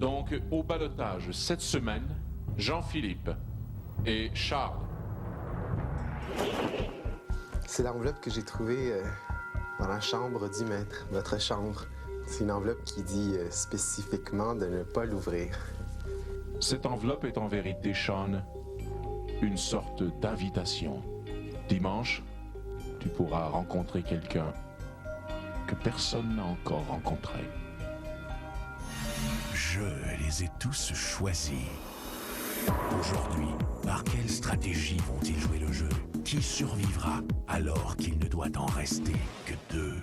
Donc, au ballottage cette semaine, Jean-Philippe et Charles. C'est l'enveloppe que j'ai trouvée dans la chambre du maître, votre chambre. C'est une enveloppe qui dit spécifiquement de ne pas l'ouvrir. Cette enveloppe est en vérité, Sean, une sorte d'invitation. Dimanche, tu pourras rencontrer quelqu'un que personne n'a encore rencontré. Je les ai tous choisis. Aujourd'hui, par quelle stratégie vont-ils jouer le jeu? Qui survivra alors qu'il ne doit en rester que deux?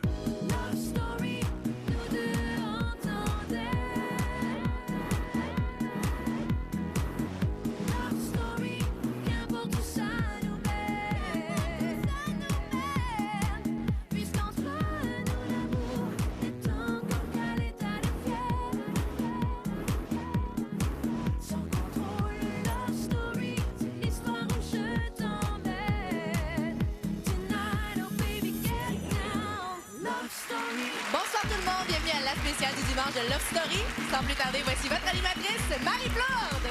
Bonsoir tout le monde, bienvenue à la spéciale du dimanche de Love Story. Sans plus tarder, voici votre animatrice, Marie-Claude.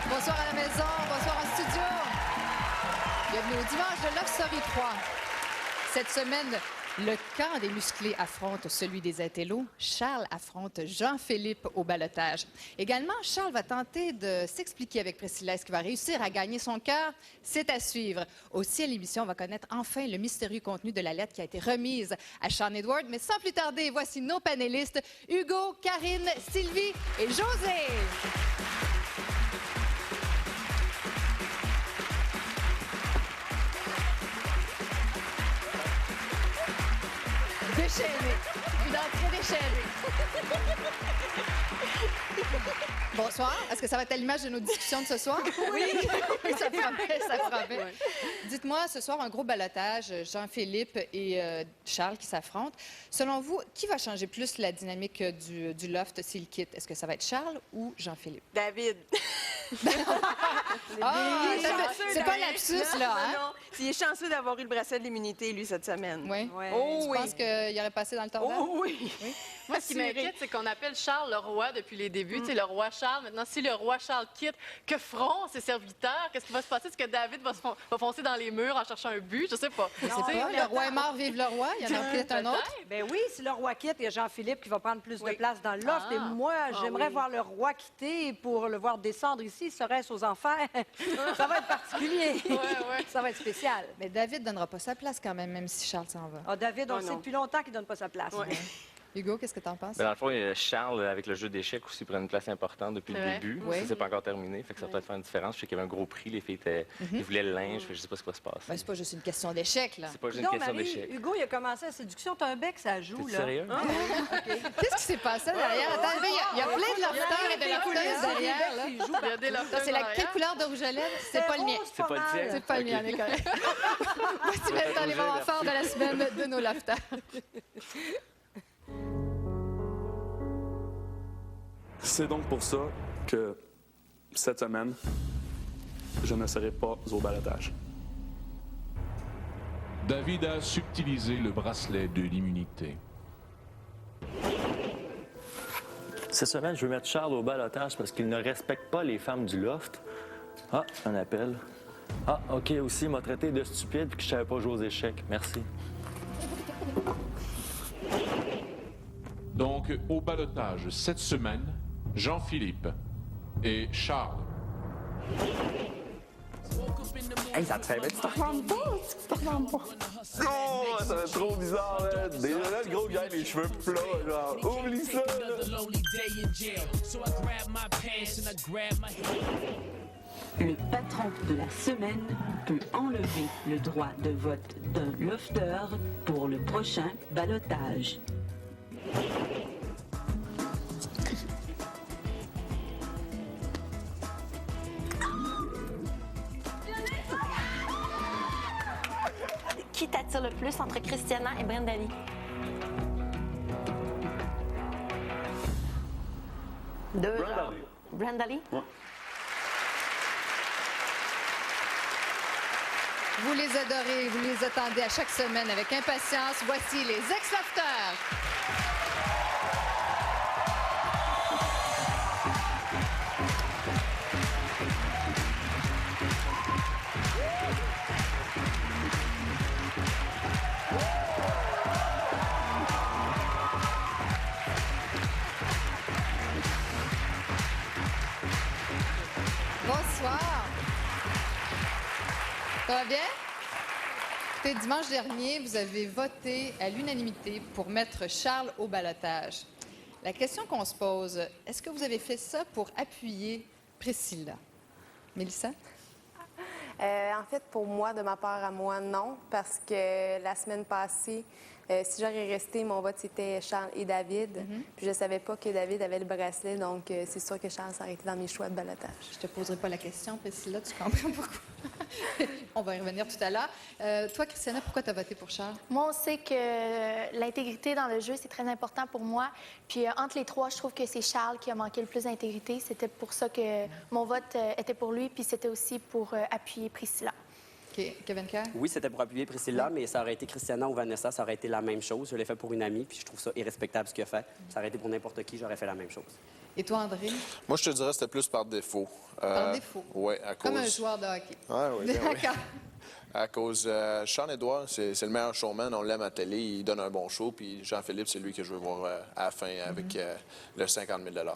Bonsoir à la maison, bonsoir en studio. Bienvenue au dimanche de Love Story 3. Cette semaine, le camp des musclés affronte celui des intellos. Charles affronte Jean-Philippe au ballottage. Également, Charles va tenter de s'expliquer avec Priscilla. Est-ce qu'il va réussir à gagner son cœur? C'est à suivre. Aussi, à l'émission, on va connaître enfin le mystérieux contenu de la lettre qui a été remise à Sean Edward. Mais sans plus tarder, voici nos panélistes, Hugo, Karine, Sylvie et José. Déchaîné. Une entrée déchaînée. Bonsoir. Est-ce que ça va être à l'image de nos discussions de ce soir? Oui. Ça promet, ça promet. Ouais. Dites-moi, ce soir, un gros ballottage, Jean-Philippe et Charles qui s'affrontent. Selon vous, qui va changer plus la dynamique du loft s'il quitte? Est-ce que ça va être Charles ou Jean-Philippe? David. C'est pas un lapsus, là, hein? Non. Il est chanceux d'avoir eu le bracelet de l'immunité, lui, cette semaine. Oui. Ouais. Tu penses qu'il aurait passé dans le tordage? Oh oui. Moi, ce qui m'inquiète, c'est qu'on appelle Charles le roi depuis les débuts. Tu sais, le roi Charles. Maintenant, si le roi Charles quitte, que feront ses serviteurs? Qu'est-ce qui va se passer? Est-ce que David va foncer dans les murs en cherchant un but? Je sais pas. Le roi est mort, vive le roi. Il y en a peut-être un autre. Ben oui, si le roi quitte, il y a Jean-Philippe qui va prendre plus de place dans le loft. Et moi, j'aimerais voir le roi quitter pour le voir descendre ici. Serait-ce aux enfers? Ça va être particulier. Ça va être spécial. Mais David ne donnera pas sa place quand même, même si Charles s'en va. Ah, David, on le sait depuis longtemps qu'il ne donne pas sa place. Hugo, qu'est-ce que tu en penses? Dans le fond, Charles, avec le jeu d'échecs aussi, prend une place importante depuis le début. Oui. Ça, c'est pas encore terminé. Fait que ça va peut-être faire une différence. Je sais qu'il y avait un gros prix. Les filles ils voulaient le linge. Je sais pas ce qui va se passer. Ben, c'est pas juste une question d'échecs, là. C'est pas juste une question d'échecs. Hugo, il a commencé la séduction. T'as un bec, ça joue, là. Sérieux? Qu'est-ce qui s'est passé derrière? Attends, il y a plein de lofters et de lofteuses derrière, là. Il y a des lofters C'est derrière. quelle couleur de rouge à lèvres? C'est pas le mien. C'est pas le tien? C'est pas le mien, on est correct. Voici maintenant les moments forts de la semaine de nos lofters. C'est donc pour ça que cette semaine, je ne serai pas au ballottage. David a subtilisé le bracelet de l'immunité. Cette semaine, je veux mettre Charles au ballottage parce qu'il ne respecte pas les femmes du loft. Ah, un appel. Ah, OK, aussi, il m'a traité de stupide puis que je savais pas jouer aux échecs. Merci. Donc, au ballottage cette semaine, Jean-Philippe et Charles. Hey, ça te fait bien, tu te ressembles pas, Oh, ça va être trop bizarre, là. Déjà là, le gros gars, les cheveux plats, genre. Oublie ça, là. Le patron de la semaine peut enlever le droit de vote d'un lofter pour le prochain ballottage. Qui t'attire le plus entre Christiana et Brenda Lee? Brenda Lee. Brenda Lee? Ouais. Vous les adorez, vous les attendez à chaque semaine avec impatience. Voici les ex-lofters. Bonsoir. Ça va bien? Écoutez, dimanche dernier, vous avez voté à l'unanimité pour mettre Charles au ballottage. La question qu'on se pose, est-ce que vous avez fait ça pour appuyer Priscilla? Mélissa? En fait, pour moi, de ma part à moi, non, parce que la semaine passée, si j'aurais resté, mon vote, c'était Charles et David. Puis je savais pas que David avait le bracelet, donc c'est sûr que Charles s'aurait été dans mes choix de ballottage. Je te poserai pas la question, Priscilla, tu comprends pourquoi? On va y revenir tout à l'heure. Toi, Christiana, pourquoi tu as voté pour Charles? Moi, on sait que l'intégrité dans le jeu, c'est très important pour moi. Puis entre les trois, je trouve que c'est Charles qui a manqué le plus d'intégrité. C'était pour ça que mon vote était pour lui, puis c'était aussi pour appuyer Priscilla. OK. Kevin Kerr? Oui, c'était pour appuyer Priscilla, mais ça aurait été Christiana ou Vanessa, ça aurait été la même chose. Je l'ai fait pour une amie, puis je trouve ça irrespectable ce qu'il a fait. Ça aurait été pour n'importe qui, j'aurais fait la même chose. Et toi, André? Moi, je te dirais que c'était plus par défaut. Par défaut? Oui, à cause... Comme un joueur de hockey. Oui, bien oui. D'accord. À cause... Sean-Édouard, c'est le meilleur showman, on l'aime à la télé, il donne un bon show, puis Jean-Philippe, c'est lui que je veux voir à la fin avec le 50 000 $.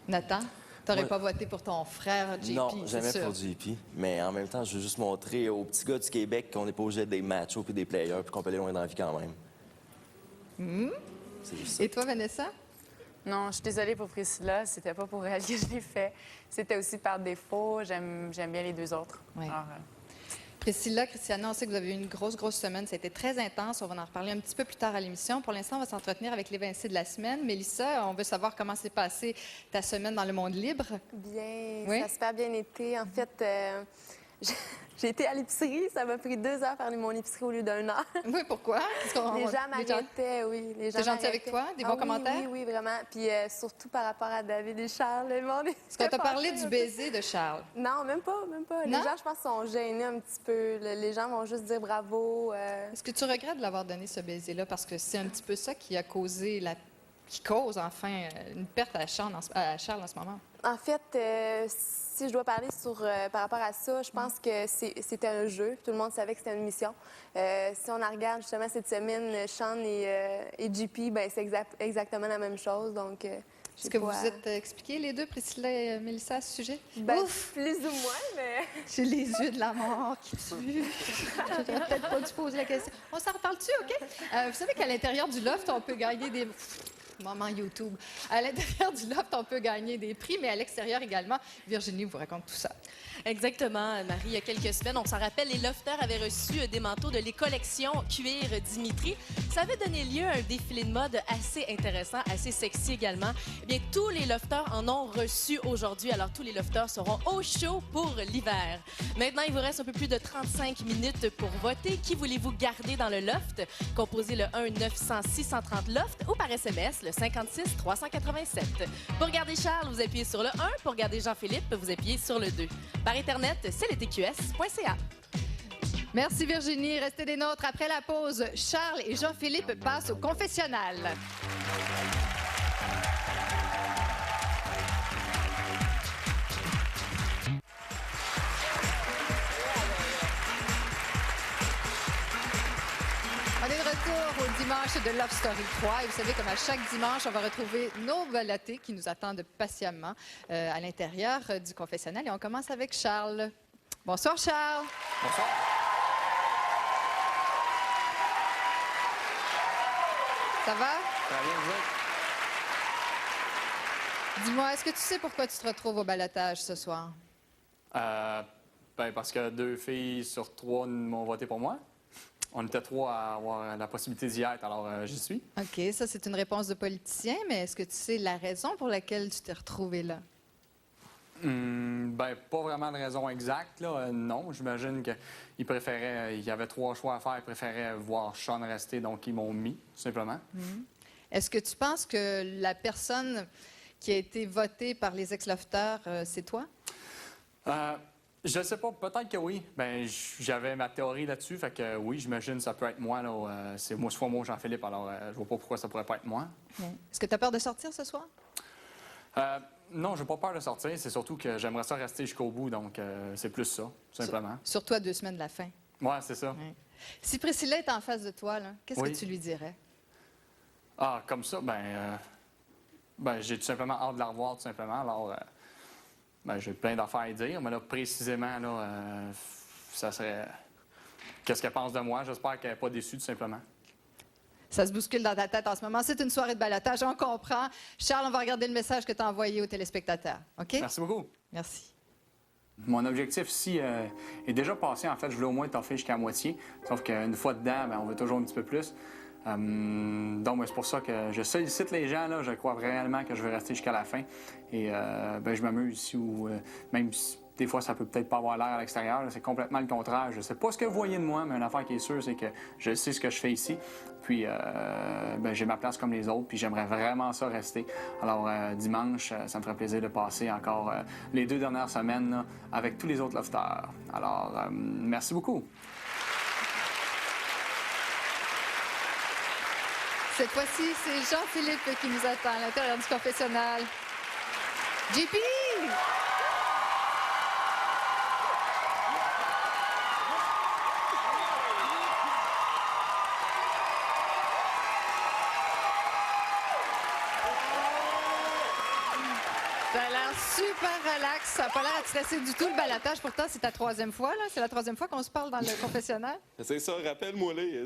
Nathan? T'aurais pas voté pour ton frère JP? Non, jamais sûr. pour JP. Mais en même temps, je veux juste montrer aux petits gars du Québec qu'on n'est pas obligé d'être des machos puis des players puis qu'on peut aller loin dans la vie quand même. C'est juste ça. Et toi, Vanessa? Non, je suis désolée pour Priscilla. C'était pas pour elle que je l'ai fait. C'était aussi par défaut. J'aime bien les deux autres. Oui. Alors, Priscilla, Christiana, on sait que vous avez eu une grosse semaine. Ça a été très intense. On va en reparler un petit peu plus tard à l'émission. Pour l'instant, on va s'entretenir avec l'évincé de la semaine. Mélissa, on veut savoir comment s'est passée ta semaine dans le monde libre. Bien, Oui? ça a super bien été. En fait, j'ai été à l'épicerie. Ça m'a pris 2 heures faire mon épicerie au lieu d'1 heure. Oui, pourquoi? Les gens m'arrêtaient, oui. T'es gentil avec toi? Des bons commentaires? Oui, vraiment. Puis surtout par rapport à David et Charles. Le monde Est-ce qu'on t'a parlé du baiser de Charles? Non, même pas. Non? Les gens, je pense, sont gênés un petit peu. Les gens vont juste dire bravo. Est-ce que tu regrettes de l'avoir donné, ce baiser-là? Parce que c'est un petit peu ça qui a causé qui cause, enfin, une perte à Charles en ce moment. En fait, si je dois parler par rapport à ça, je pense que c'était un jeu. Tout le monde savait que c'était une mission. Si on en regarde justement cette semaine, Sean et JP, ben, c'est exactement la même chose. Donc, est-ce que vous vous êtes expliqués, les deux, Priscilla et Mélissa, à ce sujet? Ben, plus ou moins, mais... J'ai les yeux de la mort qui tuent. J'aurais peut-être pas dû poser la question. On s'en reparle-tu, OK? Vous savez qu'à l'intérieur du loft, on peut gagner des... Moment YouTube. À l'intérieur du loft, on peut gagner des prix, mais à l'extérieur également. Virginie vous raconte tout ça. Exactement, Marie. Il y a quelques semaines, on s'en rappelle, les lofters avaient reçu des manteaux de les collections cuir Dimitri. Ça avait donné lieu à un défilé de mode assez intéressant, assez sexy également. Eh bien, tous les lofters en ont reçu aujourd'hui. Alors, tous les lofters seront au chaud pour l'hiver. Maintenant, il vous reste un peu plus de 35 minutes pour voter. Qui voulez-vous garder dans le loft? Composez le 1-900-630-LOFT ou par SMS, le 56-387. Pour garder Charles, vous appuyez sur le 1. Pour garder Jean-Philippe, vous appuyez sur le 2. Par Internet, c'est le tqs.ca. Merci Virginie. Restez des nôtres. Après la pause, Charles et Jean-Philippe passent au confessionnal. On est de retour au dimanche de Love Story 3. Et vous savez, comme à chaque dimanche, on va retrouver nos ballottés qui nous attendent patiemment à l'intérieur du confessionnal. Et on commence avec Charles. Bonsoir, Charles. Bonsoir. Ça va? Ça va bien, vous êtes? Dis-moi, est-ce que tu sais pourquoi tu te retrouves au ballottage ce soir? Ben parce que 2 filles sur 3 m'ont voté pour moi. On était 3 à avoir la possibilité d'y être, alors j'y suis. OK, ça, c'est une réponse de politicien, mais est-ce que tu sais la raison pour laquelle tu t'es retrouvé là? Ben, pas vraiment de raison exacte, là. Non, j'imagine qu'ils préféraient... Il y avait 3 choix à faire. Ils préféraient voir Sean rester, donc ils m'ont mis, tout simplement. Est-ce que tu penses que la personne qui a été votée par les ex-lofters, c'est toi? Je sais pas, peut-être que oui. Ben, j'avais ma théorie là-dessus, fait que oui, j'imagine que ça peut être moi. Là, c'est soit moi ou Jean-Philippe, alors je vois pas pourquoi ça pourrait pas être moi. Est-ce que tu as peur de sortir ce soir? Non, j'ai pas peur de sortir. C'est surtout que j'aimerais ça rester jusqu'au bout, donc c'est plus ça, tout simplement. Surtout à 2 semaines de la fin. Ouais, c'est ça. Ouais. Si Priscilla est en face de toi, qu'est-ce que tu lui dirais? Ah, comme ça, j'ai tout simplement hâte de la revoir, tout simplement. Alors, j'ai plein d'affaires à dire, mais là, précisément, là, ça serait... Qu'est-ce qu'elle pense de moi? J'espère qu'elle n'est pas déçue, tout simplement. Ça se bouscule dans ta tête en ce moment. C'est une soirée de ballottage, on comprend. Charles, on va regarder le message que tu as envoyé aux téléspectateurs. OK? Merci beaucoup. Merci. Mon objectif ici est déjà passé. En fait, je voulais au moins toffer jusqu'à la moitié. Sauf qu'une fois dedans, on veut toujours un petit peu plus. Donc, c'est pour ça que je sollicite les gens. Là, je crois réellement que je vais rester jusqu'à la fin. Et je m'amuse ici, même si des fois, ça peut peut-être pas avoir l'air à l'extérieur. C'est complètement le contraire. Je ne sais pas ce que vous voyez de moi, mais une affaire qui est sûre, c'est que je sais ce que je fais ici. Puis, j'ai ma place comme les autres, puis j'aimerais vraiment ça rester. Alors, dimanche, ça me ferait plaisir de passer encore les 2 dernières semaines là, avec tous les autres lofters. Alors, merci beaucoup. Cette fois-ci, c'est Jean-Philippe qui nous attend à l'intérieur du confessionnal. JP! Ça a l'air super relax. Ça n'a pas l'air à te stresser du tout, le ballottage. Pourtant, c'est ta 3e fois, là. C'est la 3e fois qu'on se parle dans le confessionnal. C'est ça, rappelle-moi les.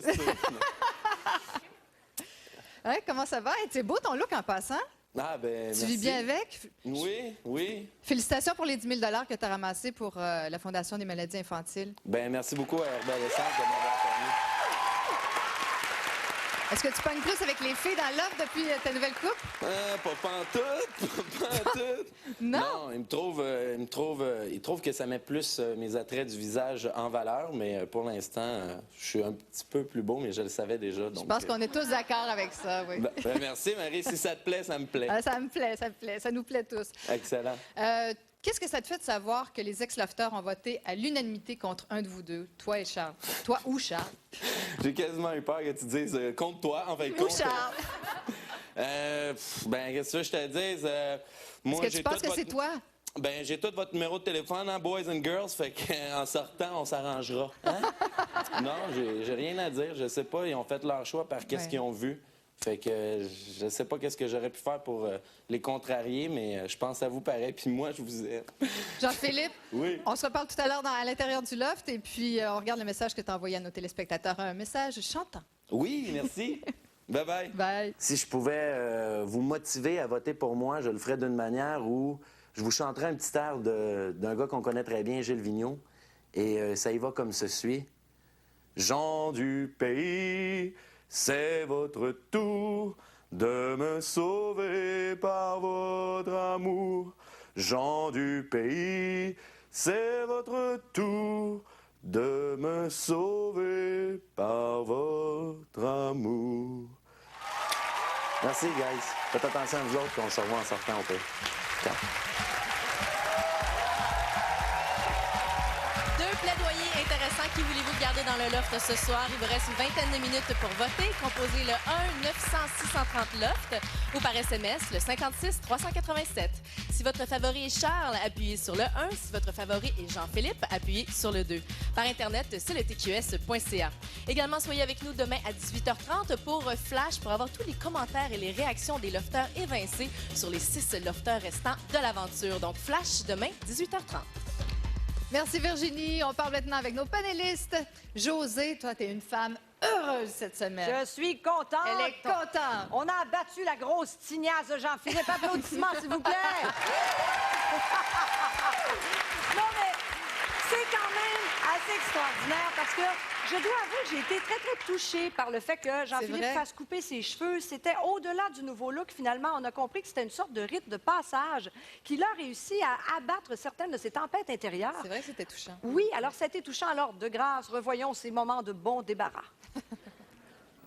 Hein, comment ça va? Hey, c'est beau ton look en passant. Ah, ben, tu vis bien avec? Oui, oui. Félicitations pour les 10 000 $ que tu as ramassés pour la Fondation des maladies infantiles. Ben, merci beaucoup à Herbal Essence de m'avoir permis. Est-ce que tu pognes plus avec les filles dans l'offre depuis ta nouvelle coupe? Pas pantoute. Non, ils trouvent que ça met plus mes attraits du visage en valeur, mais pour l'instant, je suis un petit peu plus beau, mais je le savais déjà. Donc, je pense qu'on est tous d'accord avec ça, oui. Ben, merci, Marie. Si ça te plaît, ça me plaît. Ça me plaît, ça me plaît. Ça nous plaît tous. Excellent. Qu'est-ce que ça te fait de savoir que les ex-lofters ont voté à l'unanimité contre un de vous deux, toi et Charles? Toi ou Charles? J'ai quasiment eu peur que tu dises contre toi, en fait. Ou Charles? Qu'est-ce que je te dise? Est-ce que tu penses que c'est toi? Ben, j'ai tout votre numéro de téléphone, hein, boys and girls, fait qu'en sortant, on s'arrangera. Hein? Non, j'ai rien à dire. Je sais pas, ils ont fait leur choix par qu'est-ce qu'ils ont vu. Fait que je sais pas qu'est-ce que j'aurais pu faire pour les contrarier, mais je pense à vous pareil, puis moi, je vous aime. Jean-Philippe, oui. On se reparle tout à l'heure à l'intérieur du loft, et puis on regarde le message que tu as envoyé à nos téléspectateurs. Un message chantant. Oui, merci. Bye-bye. Bye. Si je pouvais vous motiver à voter pour moi, je le ferais d'une manière où je vous chanterais un petit air d'un gars qu'on connaît très bien, Gilles Vigneault, et ça y va comme ceci. Gens du pays, c'est votre tour de me sauver par votre amour. Gens du pays, c'est votre tour de me sauver par votre amour. Merci, guys. Faites attention à vous autres, qu'on se revoit en sortant au pays. Ciao. Plaidoyer intéressant. Qui voulez-vous garder dans le loft ce soir? Il vous reste une vingtaine de minutes pour voter. Composez le 1-900-630-LOFT ou par SMS le 56-387. Si votre favori est Charles, appuyez sur le 1. Si votre favori est Jean-Philippe, appuyez sur le 2. Par Internet, c'est le tqs.ca. Également, soyez avec nous demain à 18h30 pour Flash pour avoir tous les commentaires et les réactions des lofters évincés sur les 6 lofters restants de l'aventure. Donc, Flash demain, 18h30. Merci Virginie. On parle maintenant avec nos panélistes. Josée, toi, tu es une femme heureuse cette semaine. Je suis contente. Elle est contente. On a abattu la grosse tignasse de Jean-Philippe. Applaudissements, s'il vous plaît. Non, mais c'est quand même assez extraordinaire parce que je dois avouer que j'ai été très, très touchée par le fait que Jean-Philippe fasse couper ses cheveux. C'était au-delà du nouveau look. Finalement, on a compris que c'était une sorte de rite de passage qu'il a réussi à abattre certaines de ses tempêtes intérieures. C'est vrai que c'était touchant. Oui, alors c'était touchant. Alors, de grâce, revoyons ces moments de bon débarras.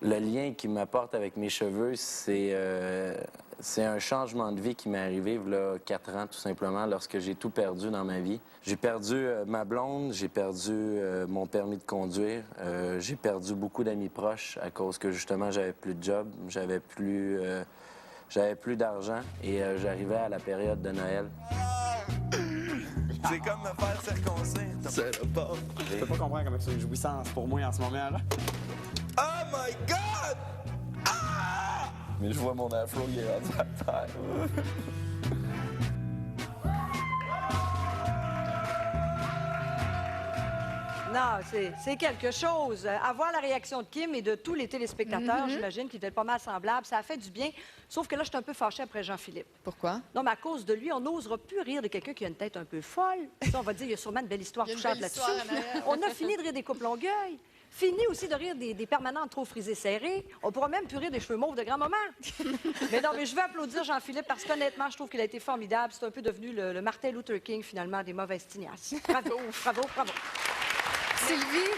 Le lien qui m'apporte avec mes cheveux, c'est C'est un changement de vie qui m'est arrivé il y a 4 ans, tout simplement, lorsque j'ai tout perdu dans ma vie. J'ai perdu ma blonde, j'ai perdu mon permis de conduire, j'ai perdu beaucoup d'amis proches à cause que, justement, j'avais plus de job, j'avais plus d'argent et j'arrivais à la période de Noël. C'est comme me faire circoncire. C'est le pauvre. Je peux pas comprendre comment c'est une jouissance pour moi en ce moment-là. Oh my God! Ah! Mais je vois mon afro qui est rendu à terre. Non, c'est quelque chose. Avoir la réaction de Kim et de tous les téléspectateurs, j'imagine, qui étaient pas mal semblables, ça a fait du bien. Sauf que là, je suis un peu fâchée après Jean-Philippe. Pourquoi? Non, mais à cause de lui, on n'osera plus rire de quelqu'un qui a une tête un peu folle. Ça, on va dire, il y a sûrement une belle histoire touchante là-dessus. On a fini de rire des couples Longueuil. Fini aussi de rire des permanentes trop frisées serrées. On pourra même plus rire des cheveux mauves de grand-maman. Mais non, mais je veux applaudir Jean-Philippe parce qu'honnêtement, je trouve qu'il a été formidable. C'est un peu devenu le Martin Luther King, finalement, des mauvaises tignasses. Bravo, bravo, bravo. Sylvie,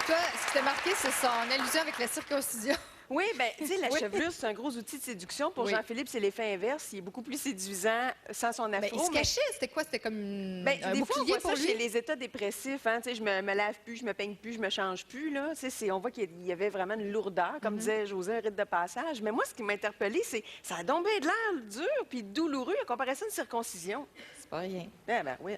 toi, ce qui t'a marqué, c'est son allusion avec la circoncision. Oui, bien, tu sais, la chevelure, c'est un gros outil de séduction. Pour Jean-Philippe, c'est l'effet inverse. Il est beaucoup plus séduisant sans son afro. Il se cachait, c'était quoi? C'était comme un des fois, on voit pour ça lui? chez les états dépressifs. Hein, tu sais, je me lave plus, je me peigne plus, je me change plus. Là. On voit qu'il y avait vraiment une lourdeur, comme disait José, un rite de passage. Mais moi, ce qui m'a interpellée, c'est ça a donc bien de l'air dur puis douloureux en comparaison d'une circoncision. C'est pas rien. Eh ben oui.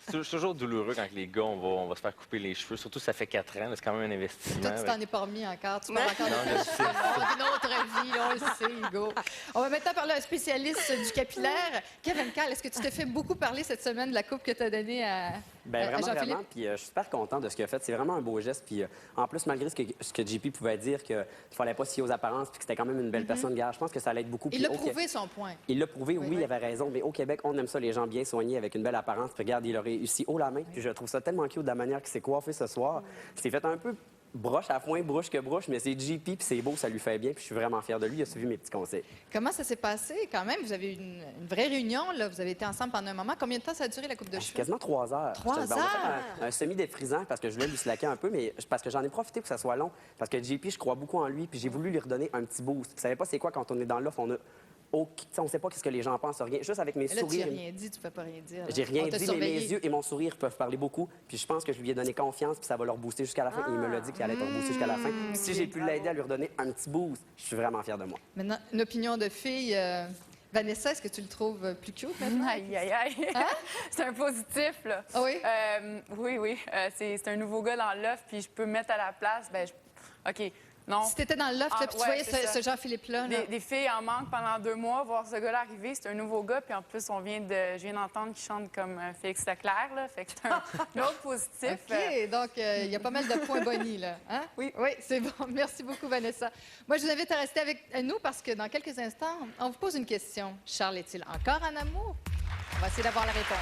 C'est toujours douloureux quand les gars, on va se faire couper les cheveux. Surtout, ça fait 4 ans. C'est quand même un investissement. Toi, tu t'en es pas remis encore. Tu parles encore d'une autre vie, là, on le sait, Hugo. On va maintenant parler à un spécialiste du capillaire. Kevin Cal, est-ce que tu t'es fait beaucoup parler cette semaine de la coupe que tu as donnée à Jean-Philippe? Vraiment. Puis je suis super content de ce qu'il a fait. C'est vraiment un beau geste. Puis en plus, malgré ce que JP pouvait dire, qu'il ne fallait pas se fier aux apparences puis que c'était quand même une belle personne, gars, je pense que ça allait être beaucoup. Il a prouvé son point. Il l'a prouvé, oui, il avait raison. Mais au Québec, on aime ça, les gens bien soignés avec une belle apparence. Puis regarde, il a réussi haut la main. Puis je trouve ça tellement cute de la manière qu'il s'est coiffé ce soir. Il s'est fait un peu broche à foin, brouche que brouche, mais c'est JP, puis c'est beau, ça lui fait bien, puis je suis vraiment fier de lui. Il a suivi mes petits conseils. Comment ça s'est passé quand même? Vous avez eu une vraie réunion, là. Vous avez été ensemble pendant un moment. Combien de temps ça a duré, la coupe de cheveux? Quasiment 3 heures. 3 heures? On a fait un semi-défrisant parce que je voulais lui slacker un peu, mais parce que j'en ai profité pour que ça soit long. Parce que JP, je crois beaucoup en lui, puis j'ai voulu lui redonner un petit boost. Vous savez pas c'est quoi quand on est dans l'offre, on ne sait pas ce que les gens pensent, rien. Juste avec mes là, sourires. Tu n'as rien dit, tu ne peux pas rien dire. J'ai rien dit, mais mes yeux et mon sourire peuvent parler beaucoup. Puis je pense que je lui ai donné confiance, puis ça va le rebooster jusqu'à la fin. Il me l'a dit qu'il allait être rebooster jusqu'à la fin. Si j'ai pu l'aider à lui redonner un petit boost, je suis vraiment fier de moi. Maintenant, une opinion de fille. Vanessa, est-ce que tu le trouves plus cute maintenant? Aïe, aïe, aïe. Hein? C'est un positif, là. Ah oui? Oui. C'est un nouveau gars dans l'offre, puis je peux me mettre à la place. OK. Non. Si tu étais dans le loft, puis tu voyais ce Jean-Philippe-là. Des filles en manquent pendant 2 mois, voir ce gars-là arriver, c'est un nouveau gars. Puis en plus, je viens d'entendre qu'il chante comme Félix Leclerc, là. Fait que c'est un autre positif. OK, donc il y a pas mal de points bonnies, là. Hein? Oui, c'est bon. Merci beaucoup, Vanessa. Moi, je vous invite à rester avec nous parce que dans quelques instants, on vous pose une question. Charles est-il encore en amour? On va essayer d'avoir la réponse.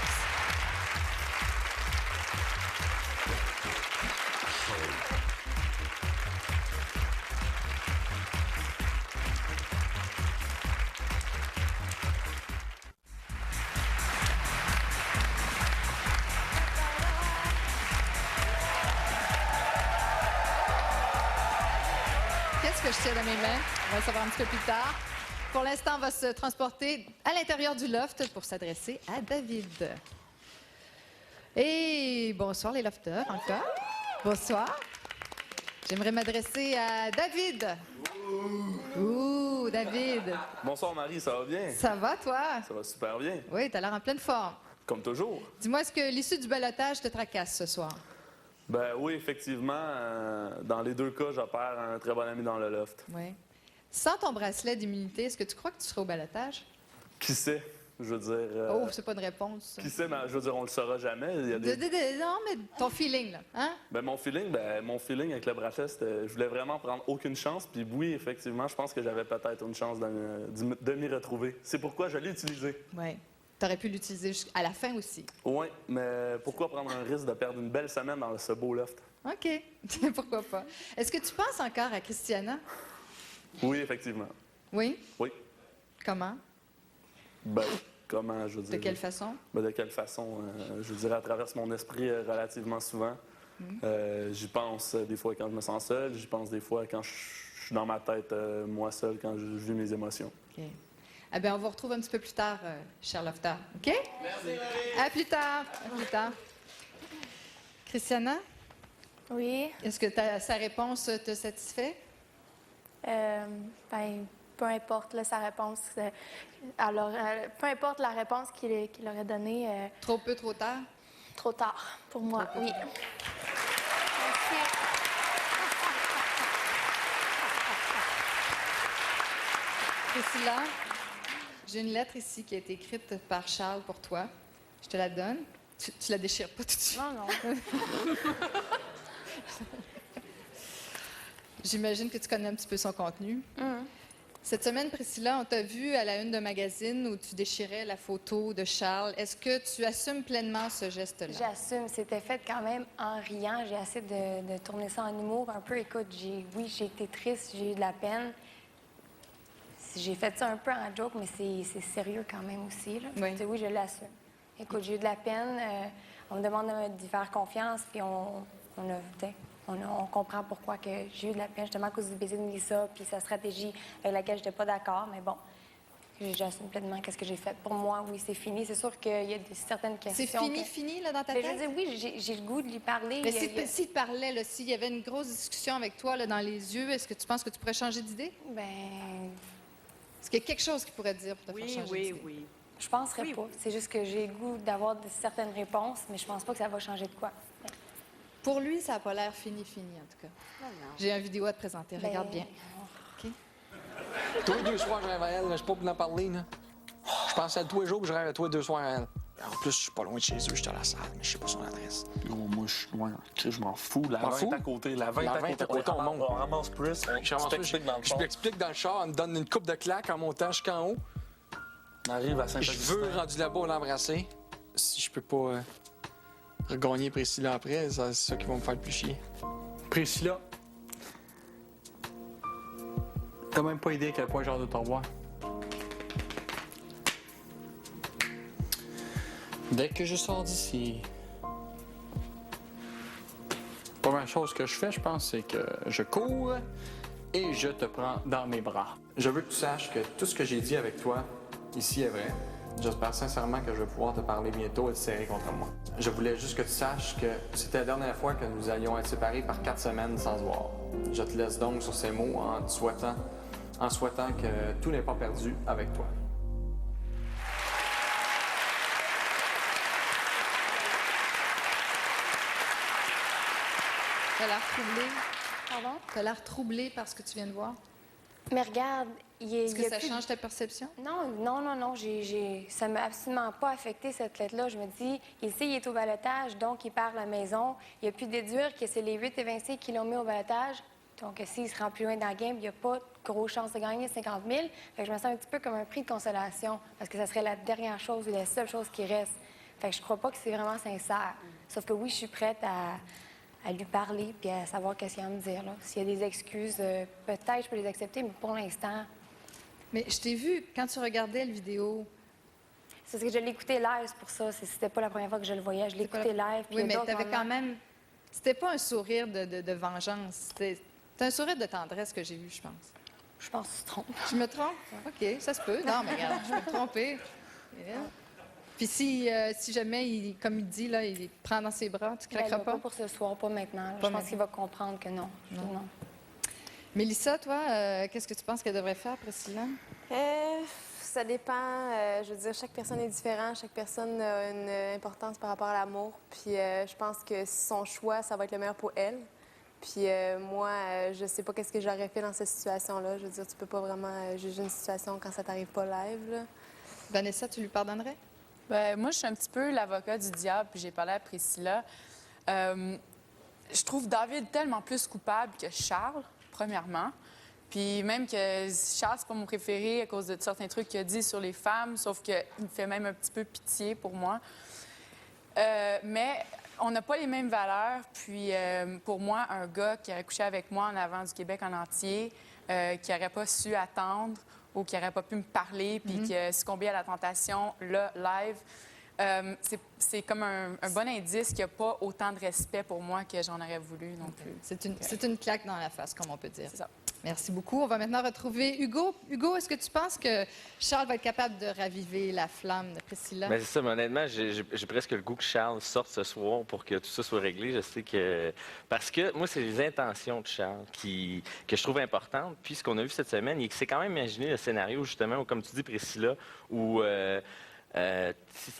Qu'est-ce que je tiens dans mes mains? On va le savoir un petit peu plus tard. Pour l'instant, on va se transporter à l'intérieur du loft pour s'adresser à David. Et bonsoir les lofters, encore. Bonsoir. J'aimerais m'adresser à David. Ouh, David. Bonsoir Marie, ça va bien? Ça va, toi? Ça va super bien. Oui, t'as l'air en pleine forme. Comme toujours. Dis-moi, est-ce que l'issue du ballottage te tracasse ce soir? Ben oui, effectivement. Dans les 2 cas, j'opère un très bon ami dans le loft. Oui. Sans ton bracelet d'immunité, est-ce que tu crois que tu seras au ballottage? Qui sait? Je veux dire... Oh, c'est pas une réponse. Ça. Qui sait, mais je veux dire, on le saura jamais. Il y a Non, mais ton feeling, là. Hein? Ben, mon feeling avec le bracelet, c'était... Je voulais vraiment prendre aucune chance. Puis oui, effectivement, je pense que j'avais peut-être une chance de m'y retrouver. C'est pourquoi je l'ai utilisé. Oui. Tu aurais pu l'utiliser à la fin aussi. Oui, mais pourquoi prendre un risque de perdre une belle semaine dans ce beau loft? OK. Pourquoi pas. Est-ce que tu penses encore à Christiana? Oui, effectivement. Oui? Oui. Comment? Ben, comment, je veux dire... De quelle façon? Ben, de quelle façon? Je dirais, elle traverse mon esprit relativement souvent. J'y pense des fois quand je me sens seul. J'y pense des fois quand je suis dans ma tête, moi seul, quand je vis mes émotions. OK. Eh bien, on vous retrouve un petit peu plus tard, cher Lofter. OK? Merci, Marie. À plus tard. À plus tard. Christiana? Oui. Est-ce que sa réponse te satisfait? Ben, peu importe là, sa réponse. Alors, peu importe la réponse qu'il aurait donnée. Trop peu, trop tard? Trop tard, pour moi, Trop peu, oui. trop tard. Merci. Priscilla, j'ai une lettre ici qui a été écrite par Charles pour toi. Je te la donne. Tu la déchires pas tout de suite. Non, non. J'imagine que tu connais un petit peu son contenu. Cette semaine, Priscilla, on t'a vu à la une d'un magazine où tu déchirais la photo de Charles. Est-ce que tu assumes pleinement ce geste-là? J'assume. C'était fait quand même en riant. J'ai essayé de tourner ça en humour un peu. Écoute, oui, j'ai été triste, j'ai eu de la peine. J'ai fait ça un peu en joke, mais c'est sérieux quand même aussi. Là. Oui, je l'assume. Écoute, j'ai eu de la peine. On me demande d'y faire confiance, puis on comprend pourquoi que j'ai eu de la peine, justement à cause du baiser de Mélissa, puis sa stratégie avec laquelle je n'étais pas d'accord. Mais bon, j'assume pleinement qu'est-ce que j'ai fait. Pour moi, oui, c'est fini. C'est sûr qu'il y a certaines questions... C'est fini, là, dans ta tête? tête? Je veux dire, oui, j'ai le goût de lui parler. Mais s'il te parlait, là, s'il y avait une grosse discussion avec toi là, dans les yeux, est-ce que tu penses que tu pourrais changer d'idée? Est-ce qu'il y a quelque chose qu'il pourrait dire pour te faire changer d'idée? Oui. Je penserais pas. C'est juste que j'ai le goût d'avoir certaines réponses, mais je pense pas que ça va changer de quoi. Pour lui, ça n'a pas l'air fini, en tout cas. J'ai une vidéo à te présenter. Regarde bien. OK? Tous les 2 soirs, je rêve à elle. Je suis pas pour en parler. Là. Je pense à elle tous les jours, puis je rêve à toi 2 soirs à elle. En plus, je suis pas loin de chez eux. Je suis à la salle, mais je sais pas son adresse. Moi, je suis loin. Je m'en fous. La M'en 20 fous? est à côté. La 20 est à côté. on monte. On ramasse plus. Je m'explique dans le char. On me donne une coupe de claques en montant jusqu'en haut. On arrive à Je Saint-Augustin. veux, rendu là-bas, l'embrasser. Si je peux pas regagner Priscilla après, c'est ça qui va me faire le plus chier. Priscilla, t'as même pas idée à quel point j'ai hâte de te revoir. Dès que je sors d'ici, la première chose que je fais, je pense, c'est que je cours et je te prends dans mes bras. Je veux que tu saches que tout ce que j'ai dit avec toi ici est vrai. J'espère sincèrement que je vais pouvoir te parler bientôt et te serrer contre moi. Je voulais juste que tu saches que c'était la dernière fois que nous allions être séparés par 4 semaines sans se voir. Je te laisse donc sur ces mots en souhaitant que tout n'est pas perdu avec toi. T'as l'air troublé. Pardon? T'as l'air troublé par ce que tu viens de voir. Mais regarde, Est-ce que ça change ta perception? Non. Ça ne m'a absolument pas affecté, cette lettre-là. Je me dis, il sait qu'il est au ballottage, donc il part à la maison. Il a pu déduire que c'est les 8 évincés qui l'ont mis au ballottage. Donc, s'il se rend plus loin dans la game, il n'y a pas de grosse chance de gagner 50 000. Fait que je me sens un petit peu comme un prix de consolation, parce que ça serait la dernière chose ou la seule chose qui reste. Fait que je crois pas que c'est vraiment sincère. Sauf que oui, je suis prête à lui parler puis à savoir qu'est-ce qu'il va me dire. S'il y a des excuses, peut-être je peux les accepter, mais pour l'instant... Mais je t'ai vu quand tu regardais la vidéo. C'est parce que je l'écoutais live, c'est pour ça. C'était pas la première fois que je le voyais. Je l'écoutais live. Oui, mais t'avais quand même... C'était pas un sourire de vengeance. C'était un sourire de tendresse que j'ai vu, je pense. Je pense que tu te trompes. Je me trompe? OK, ça se peut. Non, mais regarde, je peux me tromper. Puis si jamais, comme il dit, là, il te prend dans ses bras, tu craqueras pas? Pas pour ce soir, pas maintenant. Je pense qu'il va comprendre que non. Non. Mélissa, toi, qu'est-ce que tu penses qu'elle devrait faire, Priscilla? Ça dépend. Je veux dire, chaque personne est différente. Chaque personne a une importance par rapport à l'amour. Puis je pense que son choix, ça va être le meilleur pour elle. Puis moi, je sais pas qu'est-ce que j'aurais fait dans cette situation-là. Je veux dire, tu peux pas vraiment juger une situation quand ça t'arrive pas live, là. Vanessa, tu lui pardonnerais? Bien, moi, je suis un petit peu l'avocat du diable, puis j'ai parlé à Priscilla. Je trouve David tellement plus coupable que Charles, premièrement. Puis même que Charles, c'est pas mon préféré à cause de certains trucs qu'il a dit sur les femmes, sauf qu'il me fait même un petit peu pitié pour moi. Mais on n'a pas les mêmes valeurs. Puis pour moi, un gars qui aurait couché avec moi en avant du Québec en entier, qui n'aurait pas su attendre ou qui n'aurait pas pu me parler, puis qui a succombé à la tentation, là, live, c'est comme un bon indice qu'il n'y a pas autant de respect pour moi que j'en aurais voulu non plus. C'est une claque dans la face, comme on peut dire. C'est ça. Merci beaucoup. On va maintenant retrouver Hugo. Hugo, est-ce que tu penses que Charles va être capable de raviver la flamme de Priscilla? Bien, c'est ça, mais honnêtement, j'ai presque le goût que Charles sorte ce soir pour que tout ça soit réglé. Je sais que... Parce que moi, c'est les intentions de Charles que je trouve importantes. Puis ce qu'on a vu cette semaine, il s'est quand même imaginé le scénario, justement, où, comme tu dis, Priscilla, où... la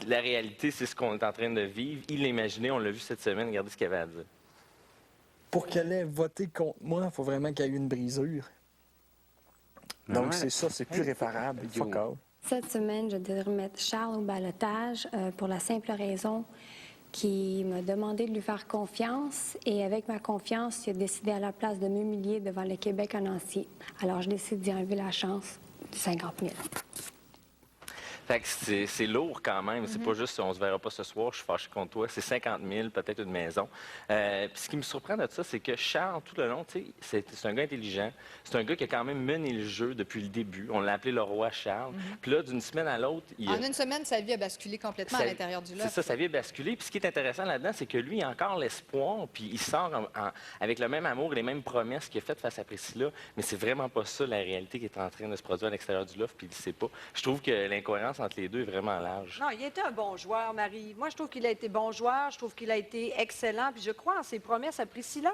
réalité, c'est ce qu'on est en train de vivre. Il l'a imaginé, on l'a vu cette semaine. Regardez ce qu'il avait à dire. Pour qu'elle ait voté contre moi, il faut vraiment qu'il y ait eu une brisure. Donc, Ouais. c'est ça, c'est plus réparable. Fuck all. Cette semaine, je devrais remettre Charles au ballottage pour la simple raison qu'il m'a demandé de lui faire confiance. Et avec ma confiance, il a décidé à la place de m'humilier devant le Québec en entier. Alors, je décide d'y enlever la chance de 50 000. Fait que c'est lourd quand même. C'est pas juste on se verra pas ce soir, je suis fâché contre toi. C'est 50 000, peut-être une maison. Puis ce qui me surprend de ça, c'est que Charles, tout le long, c'est un gars intelligent. C'est un gars qui a quand même mené le jeu depuis le début. On l'a appelé le roi Charles. Puis là, d'une semaine à l'autre, En une semaine, sa vie a basculé complètement à l'intérieur du loft. C'est ça, sa vie a basculé. Puis ce qui est intéressant là-dedans, c'est que lui, il a encore l'espoir. Puis il sort avec le même amour et les mêmes promesses qu'il a faites face à Priscilla. Mais c'est vraiment pas ça, la réalité qui est en train de se produire à l'extérieur du loft. Puis il ne sait pas. Je trouve que l'incohérence entre les deux est vraiment large. Non, il était un bon joueur, Marie. Moi, je trouve qu'il a été bon joueur. Je trouve qu'il a été excellent. Puis je crois en ses promesses à Priscilla.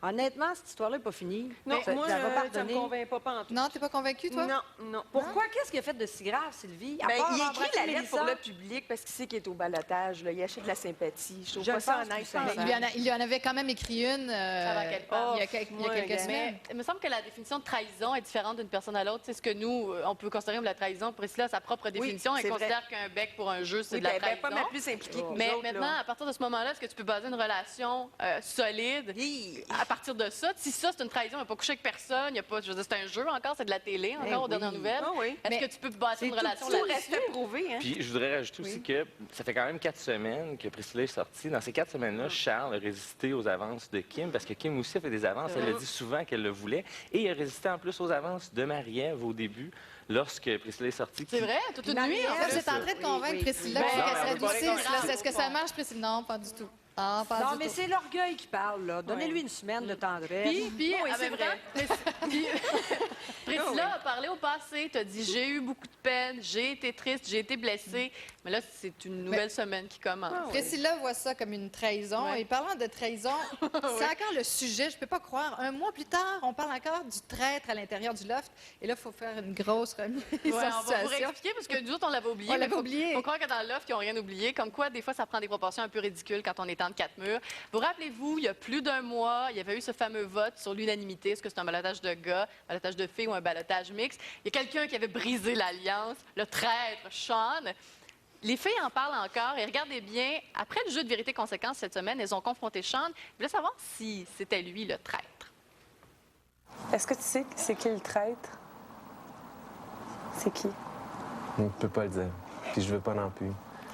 Honnêtement, cette histoire-là n'est pas finie. Non, ça, moi, ça va ça pardonner. me convainc pas pantoute. Non, t'es pas convaincue, toi? Non, non. Pourquoi? Qu'est-ce qu'il a fait de si grave, Sylvie? À Ben, part il écrit embrasser la lettre Mélissa? pour le public parce qu'il sait qu'il est au balotage. Il achète de la sympathie. Je trouve Je pas ça pense honnête. que c'est sincère. Il lui en avait quand même écrit une Avant qu'elle parte. il y a quelques semaines. Mais il me semble que la définition de trahison est différente d'une personne à l'autre. C'est ce que nous, on peut considérer comme la trahison. Priscilla a sa propre définition. c'est Elle vrai. considère qu'un bec pour un jeu, c'est Oui, de la ben, trahison. pas mal plus impliquée que nous Mais autres, maintenant, là. à partir de ce moment-là, est-ce que tu peux baser une relation solide à partir de ça? Si ça, c'est une trahison, il n'a pas couché avec personne, il y a pas, je veux dire, c'est un jeu encore, c'est de la télé encore, aux dernières nouvelles. Ah oui. Est-ce que tu peux bâtir une relation Tout là-dessus? reste à prouver. Hein? Puis je voudrais rajouter aussi que ça fait quand même 4 semaines que Priscilla est sortie. Dans ces 4 semaines-là, Charles a résisté aux avances de Kim, parce que Kim aussi a fait des avances. Elle a dit souvent qu'elle le voulait. Et il a résisté en plus aux avances de Marie-Ève au début, lorsque Priscilla est sortie. C'est vrai? Toute une nuit? En fait, c'est en train de convaincre Priscilla Ben, qu'elle non, serait mais on peut pas douce. Est-ce que ça marche, Priscilla? Non, pas du tout. Ah, pas Non, du mais tout. c'est l'orgueil qui parle, là. Donnez-lui une semaine de tendresse. Puis Oui, en c'est même vrai. temps, Priscilla a parlé au passé, t'a dit j'ai eu beaucoup de peine, j'ai été triste, j'ai été blessée. Mais là, c'est une nouvelle semaine qui commence. Priscilla voit ça comme une trahison. Ouais. Et parlant de trahison, c'est encore le sujet. Je peux pas croire. Un mois plus tard, on parle encore du traître à l'intérieur du loft. Et là, il faut faire une grosse remise Ouais, en on va vous situation. réexpliquer parce que nous autres, on l'avait oublié. On mais l'avait oublié. Faut croire que dans l'offre, ils n'ont rien oublié. Comme quoi, des fois, ça prend des proportions un peu ridicules quand on est entre 4 murs. Vous rappelez-vous, il y a plus d'un mois, il y avait eu ce fameux vote sur l'unanimité. Est-ce que c'est un ballottage de gars, un ballottage de filles ou un ballottage mixte? Il y a quelqu'un qui avait brisé l'alliance, le traître, Sean. Les filles en parlent encore et regardez bien, après le jeu de vérité-conséquence cette semaine, elles ont confronté Sean. Ils voulaient savoir si c'était lui le traître. Est-ce que tu sais c'est qui le traître? C'est qui? On ne peut pas le dire. Puis je veux pas non plus.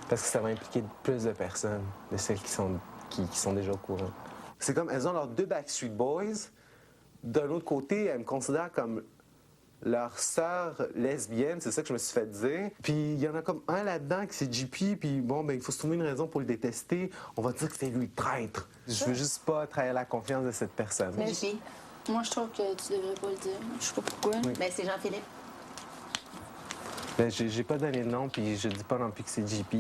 Parce que ça va impliquer plus de personnes, de celles qui sont déjà au courant. C'est comme, elles ont leurs 2 Backstreet Boys. D'un autre côté, elles me considèrent comme leur sœur lesbienne, c'est ça que je me suis fait dire. Puis il y en a comme un là-dedans qui c'est JP, puis bon, ben il faut se trouver une raison pour le détester. On va dire que c'est lui le traître. Je veux juste pas trahir la confiance de cette personne. JP, moi, je trouve que tu devrais pas le dire. Je sais pas pourquoi. Oui. Ben, c'est Jean-Philippe. Ben, j'ai pas donné de nom, puis je dis pas non plus que c'est JP.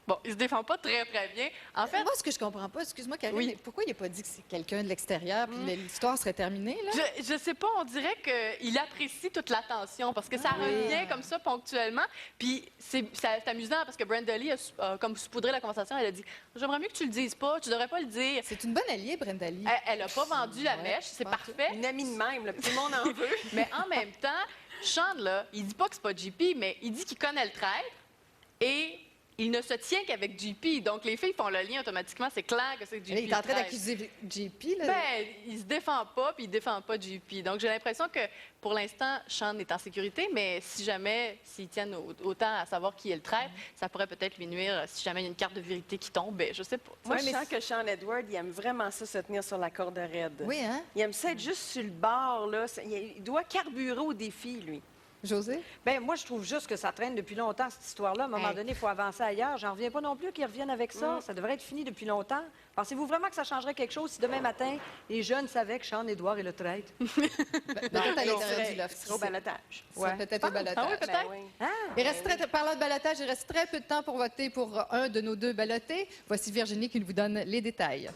Bon, il se défend pas très, très bien. En fait, moi, ce que je comprends pas, excuse-moi, Karine, Oui. mais pourquoi il n'a pas dit que c'est quelqu'un de l'extérieur, puis l'histoire serait terminée, là? je sais pas, on dirait qu'il apprécie toute l'attention parce que ça revient comme ça ponctuellement. Puis c'est amusant parce que Brenda Lee a comme saupoudré la conversation. Elle a dit j'aimerais mieux que tu le dises pas, tu devrais pas le dire. C'est une bonne alliée, Brenda Lee. Elle a pas vendu la mèche, c'est parfait. Une amie de même, là, tout le monde en veut. Mais en même temps, Sean, là, il dit pas que c'est pas JP, mais il dit qu'il connaît le traître et il ne se tient qu'avec JP. Donc, les filles font le lien automatiquement. C'est clair que c'est JP. Il est en train le traître. d'accuser JP, là. Ben, il se défend pas, puis il défend pas JP. Donc, j'ai l'impression que, pour l'instant, Sean est en sécurité, mais si jamais, s'ils tiennent autant à savoir qui est le traître, ça pourrait peut-être lui nuire si jamais il y a une carte de vérité qui tombe. Ben, je sais pas. Moi, je sens que Sean Edward, il aime vraiment ça, se tenir sur la corde raide. Oui, hein? Il aime ça être juste sur le bord, là. Il doit carburer au défi, lui. José? Bien, moi, je trouve juste que ça traîne depuis longtemps, cette histoire-là. À un moment donné, il faut avancer ailleurs. J'en reviens pas non plus qu'ils reviennent avec ça. Ça devrait être fini depuis longtemps. Pensez-vous vraiment que ça changerait quelque chose si demain matin, les jeunes savaient que Sean-Édouard est le traître? Peut-être à l'intérieur du loft. Ce serait au balotage. Peut-être au balotage. Ah oui, peut-être. Il reste parlant de balotage, il reste très peu de temps pour voter pour un de nos deux balotés. Voici Virginie qui vous donne les détails.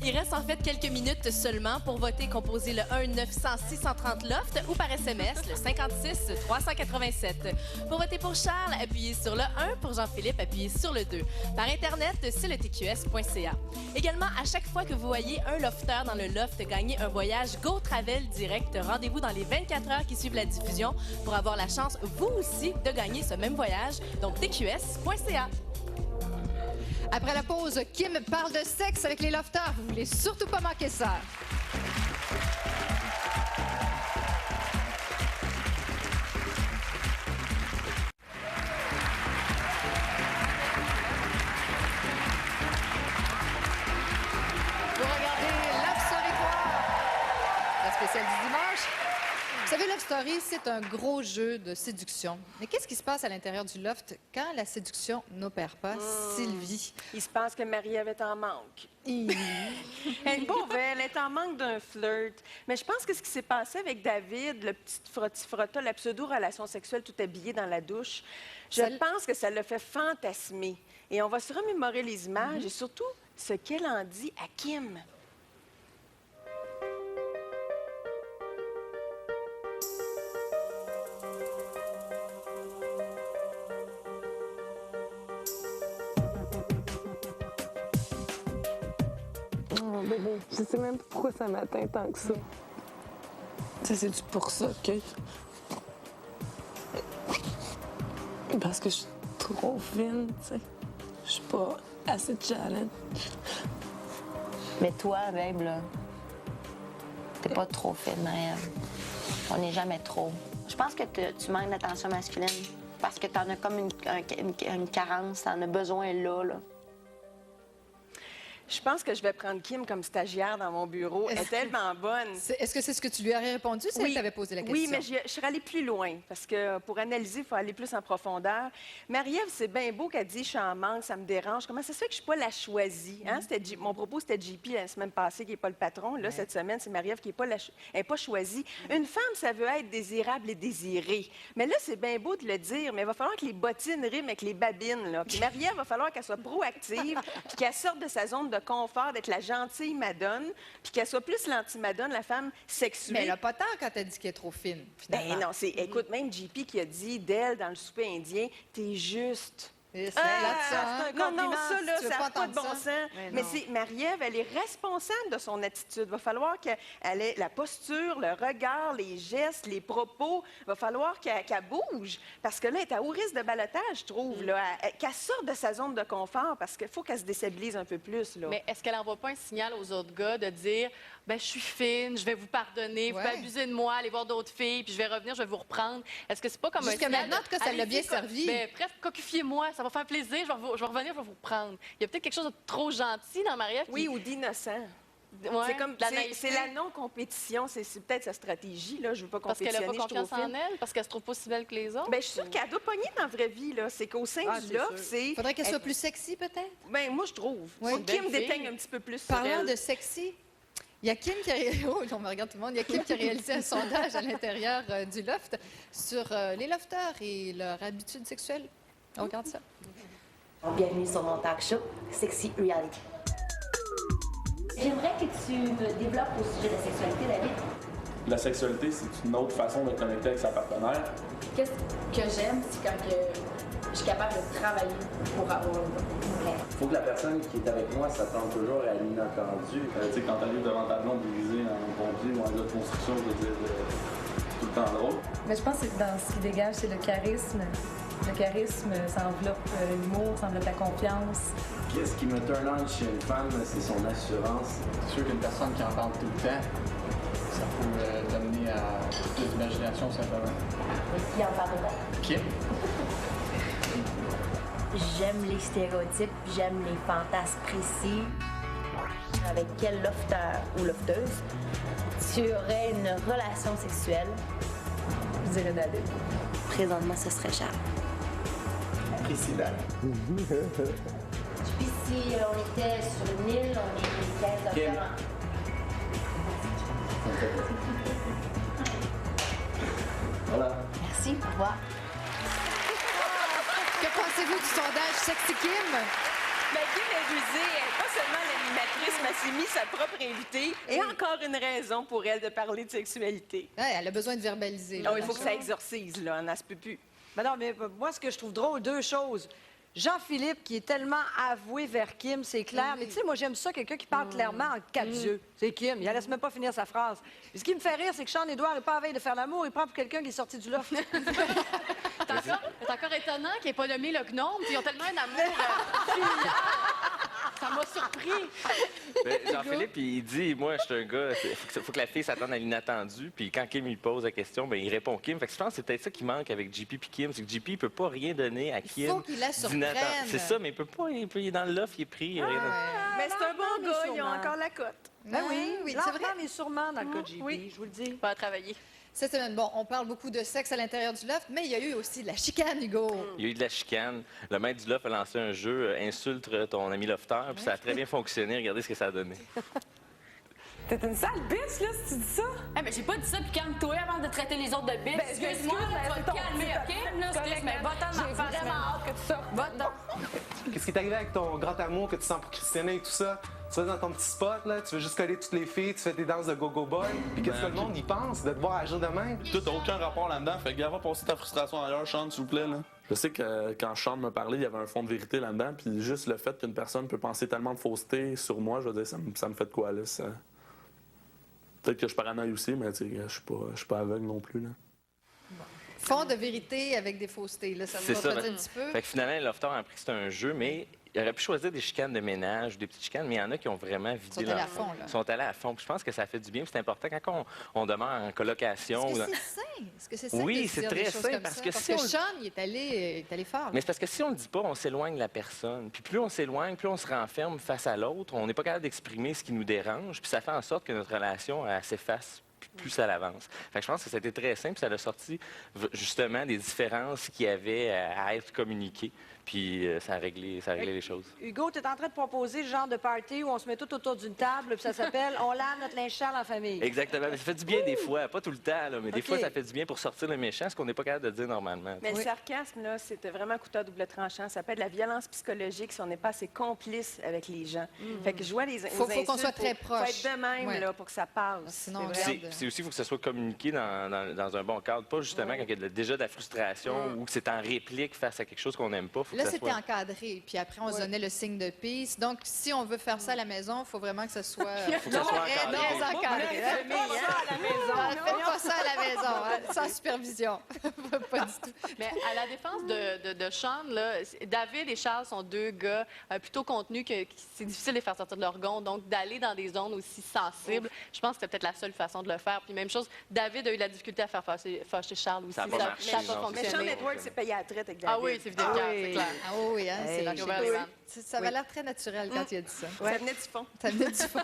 Il reste en fait quelques minutes seulement pour voter. Composez le 1-900-630-LOFT ou par SMS le 56-387. Pour voter pour Charles, appuyez sur le 1. Pour Jean-Philippe, appuyez sur le 2. Par Internet, c'est le tqs.ca. Également, à chaque fois que vous voyez un lofteur dans le loft gagner un voyage Go Travel direct, rendez-vous dans les 24 heures qui suivent la diffusion pour avoir la chance, vous aussi, de gagner ce même voyage. Donc, tqs.ca. Après la pause, Kim parle de sexe avec les lofters. Vous voulez surtout pas manquer ça. Vous regardez Love Story 3, la spéciale du dimanche. Vous savez, Love Story, c'est un gros jeu de séduction. Mais qu'est-ce qui se passe à l'intérieur du loft quand la séduction n'opère pas, Sylvie? Il se passe que Marie-Ève est en manque. Elle est en manque d'un flirt. Mais je pense que ce qui s'est passé avec David, le petit frotti-frotta, la pseudo-relation sexuelle tout habillée dans la douche, je pense que ça l'a fait fantasmer. Et on va se remémorer les images et surtout ce qu'elle en dit à Kim. Bébé, je sais même pas pourquoi ça m'atteint tant que ça. C'est pour ça, Kate? Parce que je suis trop fine, tu sais. Je suis pas assez challenge. Mais toi, babe, là, t'es pas trop fine, Marie-Ève. On n'est jamais trop. Je pense que tu manques d'attention masculine parce que t'en as comme une carence, t'en as besoin là. Je pense que je vais prendre Kim comme stagiaire dans mon bureau. Elle est tellement bonne. Est-ce que c'est ce que tu lui aurais répondu si elle t'avait posé la question? Oui, mais je serais allée plus loin parce que pour analyser, il faut aller plus en profondeur. Marie-Ève, c'est bien beau qu'elle dit « je suis en manque, ça me dérange ». Comment ça se fait que je ne suis pas la choisie? Hein? Mon propos, c'était JP la semaine passée qui n'est pas le patron. Là, cette semaine, c'est Marie-Ève qui n'est pas choisie. Une femme, ça veut être désirable et désirée. Mais là, c'est bien beau de le dire, mais il va falloir que les bottines riment avec les babines. Là. Puis Marie-Ève, va falloir qu'elle soit proactive puis qu'elle sorte de sa zone de confort, d'être la gentille madone, puis qu'elle soit plus l'anti-madone, la femme sexuée. Mais elle n'a pas tort quand elle dit qu'elle est trop fine, finalement. Ben non, écoute, même JP qui a dit d'elle dans le souper indien, t'es juste. Non, ça n'a pas de bon sens. Mais c'est Marie-Ève, elle est responsable de son attitude. Il va falloir qu'elle ait la posture, le regard, les gestes, les propos. Il va falloir qu'elle bouge. Parce que là, elle est à haut risque de balotage, je trouve. Qu'elle sorte de sa zone de confort parce qu'il faut qu'elle se déstabilise un peu plus. Là. Mais est-ce qu'elle n'envoie pas un signal aux autres gars de dire « ben je suis fine, je vais vous pardonner, vous pouvez abuser de moi, aller voir d'autres filles, puis je vais revenir, je vais vous reprendre. » Est-ce que c'est pas comme jusqu'à maintenant, en tout cas, ça l'a bien servi. Ben, presque coquifiez-moi, ça va faire plaisir, je vais revenir, je vais vous prendre. Il y a peut-être quelque chose de trop gentil dans Marie-Ève. Oui, ou d'innocent. Ouais, c'est la non-compétition, c'est peut-être sa stratégie. Là. Je ne veux pas compétitionner, parce qu'elle n'a pas confiance en elle, parce qu'elle se trouve pas aussi belle que les autres. Bien, je suis sûre qu'elle doit pogner dans la vraie vie. C'est qu'au sein du loft, c'est... Faudrait qu'elle soit plus sexy, peut-être? Bien, moi, je trouve. Faut que Kim déteigne un petit peu plus sur Parlant elle. de sexy, il y a Kim qui a on me regarde tout le monde. Il y a Kim qui a réalisé un sondage à l'intérieur du loft sur les lofteurs et leur habitude sexuelle. On regarde ça. Bienvenue sur mon talk show, Sexy Reality. J'aimerais que tu me développes au sujet de la sexualité, David. La sexualité, c'est une autre façon de connecter avec sa partenaire. Qu'est-ce que j'aime, c'est quand je suis capable de travailler pour avoir Il faut que la personne qui est avec moi s'attende toujours à l'inattendu. Tu sais, quand tu arrives devant ta blonde déguisée en pompier ou en gars de construction, je veux dire, tout le temps drôle. Mais je pense que dans ce qui dégage, c'est le charisme. Le charisme, ça enveloppe l'humour, ça enveloppe la confiance. Qu'est-ce qui me turn on chez une femme, c'est son assurance. C'est sûr qu'une personne qui en parle tout le temps, ça peut t'amener à de l'imagination simplement. Il en parle pas. Kim? J'aime les stéréotypes, j'aime les fantasmes précis. Avec quel lofteur ou lofteuse tu aurais une relation sexuelle Je dirais David. Présentement, ce serait Charles. Priscilla. Puis si on était sur une île, on est une pièce de Kim. restaurant. Voilà. Merci, au revoir. Que pensez-vous du sondage Sexy Kim? Mais Kim est rusée. Elle n'est pas seulement l'animatrice, mais elle s'est mise sa propre invitée. Et encore une raison pour elle de parler de sexualité. Ouais, elle a besoin de verbaliser. Non, il faut que ça exorcise, là. On n'en se peut plus. Ben non, mais moi, ce que je trouve drôle, deux choses. Jean-Philippe, qui est tellement avoué vers Kim, c'est clair. Mais tu sais, moi, j'aime ça, quelqu'un qui parle clairement en quatre yeux. C'est Kim. Il ne laisse même pas finir sa phrase. Et ce qui me fait rire, c'est que Sean-Édouard n'est pas à veille de faire l'amour. Il prend pour quelqu'un qui est sorti du loft. C'est encore étonnant qu'il n'ait pas nommé le gnome. Ils ont tellement un amour filial. Ça m'a surpris. Jean-Philippe, il dit, moi, je suis un gars, il faut que la fille s'attende à l'inattendu. Puis quand Kim lui pose la question, ben, il répond Kim. Fait que je pense que c'est peut-être ça qui manque avec JP et Kim. C'est que JP ne peut pas rien donner à Kim. Il faut qu'il la surprenne. C'est ça, mais il peut pas. Il est dans le loft, il est pris. Mais c'est un bon gars. Ils ont encore la cote. Ben oui, oui, lentement, c'est vrai. mais sûrement dans le cas de JP, je vous le dis. Pas à travailler. Cette semaine, bon, on parle beaucoup de sexe à l'intérieur du loft, mais il y a eu aussi de la chicane, Hugo. Il y a eu de la chicane. Le maître du loft a lancé un jeu, insulte ton ami lofteur, puis ça a très bien fonctionné. Regardez ce que ça a donné. T'es une sale bitch, là, si tu dis ça. Eh mais j'ai pas dit ça, puis calme-toi avant de traiter les autres de bitch. Ben, Excuse-moi, excuse, tu vas c'est te ton calmer, petit OK? Là, excuse, mais va-t'en J'ai dans la face, vraiment hâte que tu sortes. Va-t'en. Qu'est-ce qui est arrivé avec ton grand amour que tu sens pour Christiana et tout ça? Tu vas dans ton petit spot, là, tu veux juste coller toutes les filles, tu fais tes danses de go-go boy, puis qu'est-ce que le monde y pense de te voir agir de même? Tout n'a aucun rapport là-dedans. Fait que va passer ta frustration ailleurs, Sean, s'il vous plaît. Là. Je sais que quand Sean me parlait, il y avait un fond de vérité là-dedans. Puis juste le fait qu'une personne peut penser tellement de fausseté sur moi, je veux dire, ça me fait de quoi, là? Peut-être que je paranoïe aussi, mais je suis pas aveugle non plus, là. Fond de vérité avec des faussetés, là, ça C'est va ça. représenter un petit peu. Fait que finalement, le lofteur a appris que c'était un jeu, mais il aurait pu choisir des chicanes de ménage ou des petites chicanes, mais il y en a qui ont vraiment vidé Ils sont allés à fond, là. Ils sont allés à fond. Puis je pense que ça fait du bien. Puis c'est important quand on demeure en colocation. Est-ce que c'est sain? Est-ce que c'est sain Oui, de c'est dire très des choses sain, comme parce ça? que Parce si que on- Sean, il est allé fort. Mais c'est parce que si on le dit pas, on s'éloigne de la personne. Puis plus on s'éloigne, plus on se renferme face à l'autre. On n'est pas capable d'exprimer ce qui nous dérange. Puis ça fait en sorte que notre relation elle s'efface plus ça l'avance. Fait que je pense que c'était très simple. Ça a sorti justement des différences qui avaient à être communiquées. Puis ça a réglé les choses. Hugo, tu es en train de proposer le genre de party où on se met tout autour d'une table, puis ça s'appelle « On lave notre linge sale en famille ». Exactement. Mais ça fait du bien des fois. Pas tout le temps, là, mais des OK. fois, ça fait du bien pour sortir le méchant, ce qu'on n'est pas capable de dire normalement. Mais le sarcasme, là, c'était vraiment un couteau à double tranchant. Ça peut être de la violence psychologique si on n'est pas assez complice avec les gens. Fait que je vois les Faut insultes, qu'on soit très faut proche. être de même Ouais. là, pour que ça passe. Sinon, C'est vrai. C'est aussi, il faut que ça soit communiqué dans un bon cadre. Pas justement quand il y a déjà de la frustration ou que c'est en réplique face à quelque chose qu'on n'aime pas. Faut Là, que ça c'était soit... encadré, puis après, on se donnait le signe de peace. Donc, si on veut faire ça à la maison, il faut vraiment que ça soit Faut que ça soit très, encadré. très encadré. Faites pas ça à la maison. Faites pas ça à la maison, hein, sans supervision. Pas du tout. Mais à la défense de Sean, là, David et Charles sont deux gars plutôt contenus que c'est difficile de les faire sortir de leur gonde. Donc, d'aller dans des zones aussi sensibles, je pense que c'était peut-être la seule façon de le faire. Puis même chose, David a eu la difficulté à faire fâcher Charles aussi. Ça a pas marché, ça a non, pas Mais Sean fonctionné. Network, c'est payé à la traite avec David. Ah oui, c'est évident, c'est clair. Ah oui, hein, c'est Hey, lâché. ouvert les vannes. Ça avait l'air très naturel quand il a dit ça. Ça venait du fond. Ça venait du fond.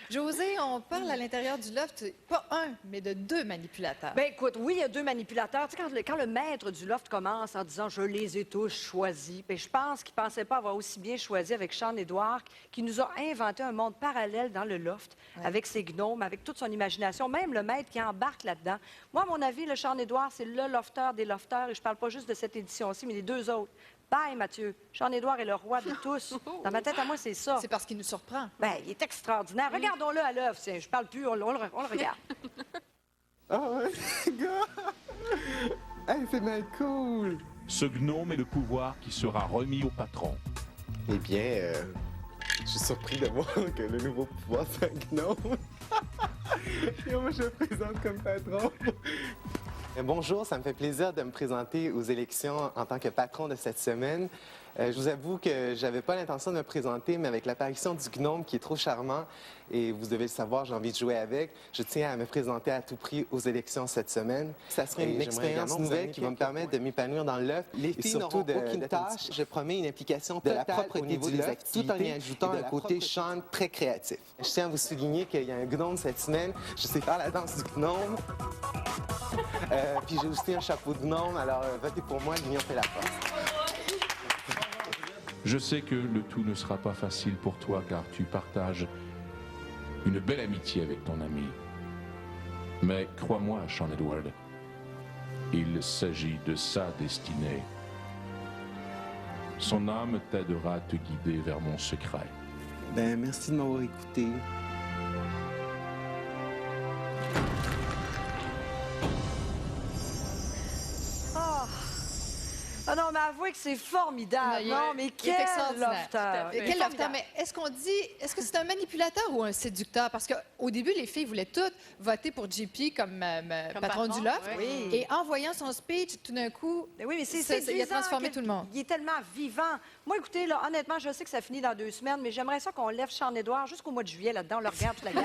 José, on parle à l'intérieur du loft, pas un, mais de deux manipulateurs. Ben écoute, oui, il y a deux manipulateurs. Tu sais, quand le maître du loft commence en disant « Je les ai tous choisis », ben, je pense qu'il ne pensait pas avoir aussi bien choisi avec Sean-Édouard, qui nous a inventé un monde parallèle dans le loft, avec ses gnomes, avec toute son imagination, même le maître qui embarque là-dedans. Moi, à mon avis, le Sean-Édouard, c'est le lofteur des lofteurs, et je parle pas juste de cette édition-ci, mais des deux autres. Bye, Mathieu. Sean-Édouard est le roi de tous. Dans ma tête, à moi, c'est ça. C'est parce qu'il nous surprend. Ben, il est extraordinaire. Regardons-le à l'œuvre. Tiens, je parle plus, on le regarde. Ah ouais, gars! Hey, c'est bien cool! Ce gnome est le pouvoir qui sera remis au patron. Eh bien, je suis surpris de voir que le nouveau pouvoir, c'est un gnome. Et moi, je me présente comme patron. Bonjour, ça me fait plaisir de me présenter aux élections en tant que patron de cette semaine. Je vous avoue que j'avais pas l'intention de me présenter, mais avec l'apparition du gnome qui est trop charmant, et vous devez le savoir, j'ai envie de jouer avec, je tiens à me présenter à tout prix aux élections cette semaine. Ça serait une expérience nouvelle qui va me permettre de m'épanouir dans le loft et surtout aucune tâche. Je promets une implication de la propreté du loft, tout en y ajoutant un côté chant très créatif. Je tiens à vous souligner qu'il y a un gnome cette semaine. Je sais faire la danse du gnome. Puis j'ai aussi un chapeau de gnome, alors votez pour moi, l'union fait la force. Je sais que le tout ne sera pas facile pour toi car tu partages une belle amitié avec ton ami. Mais crois-moi, Sean Edward, il s'agit de sa destinée. Son âme t'aidera à te guider vers mon secret. Ben, merci de m'avoir écouté. Ah non, mais avouez que c'est formidable. Non, mais quel lofter. Quel lofter. Mais est-ce que c'est un manipulateur ou un séducteur? Parce qu'au début, les filles voulaient toutes voter pour JP comme patron du loft. Oui. Et en voyant son speech, tout d'un coup, oui, mais il a transformé tout le monde. Il est tellement vivant. Moi, écoutez, là, honnêtement, je sais que ça finit dans 2 semaines, mais j'aimerais ça qu'on lève Sean-Édouard jusqu'au mois de juillet là-dedans. On le regarde toute la gang.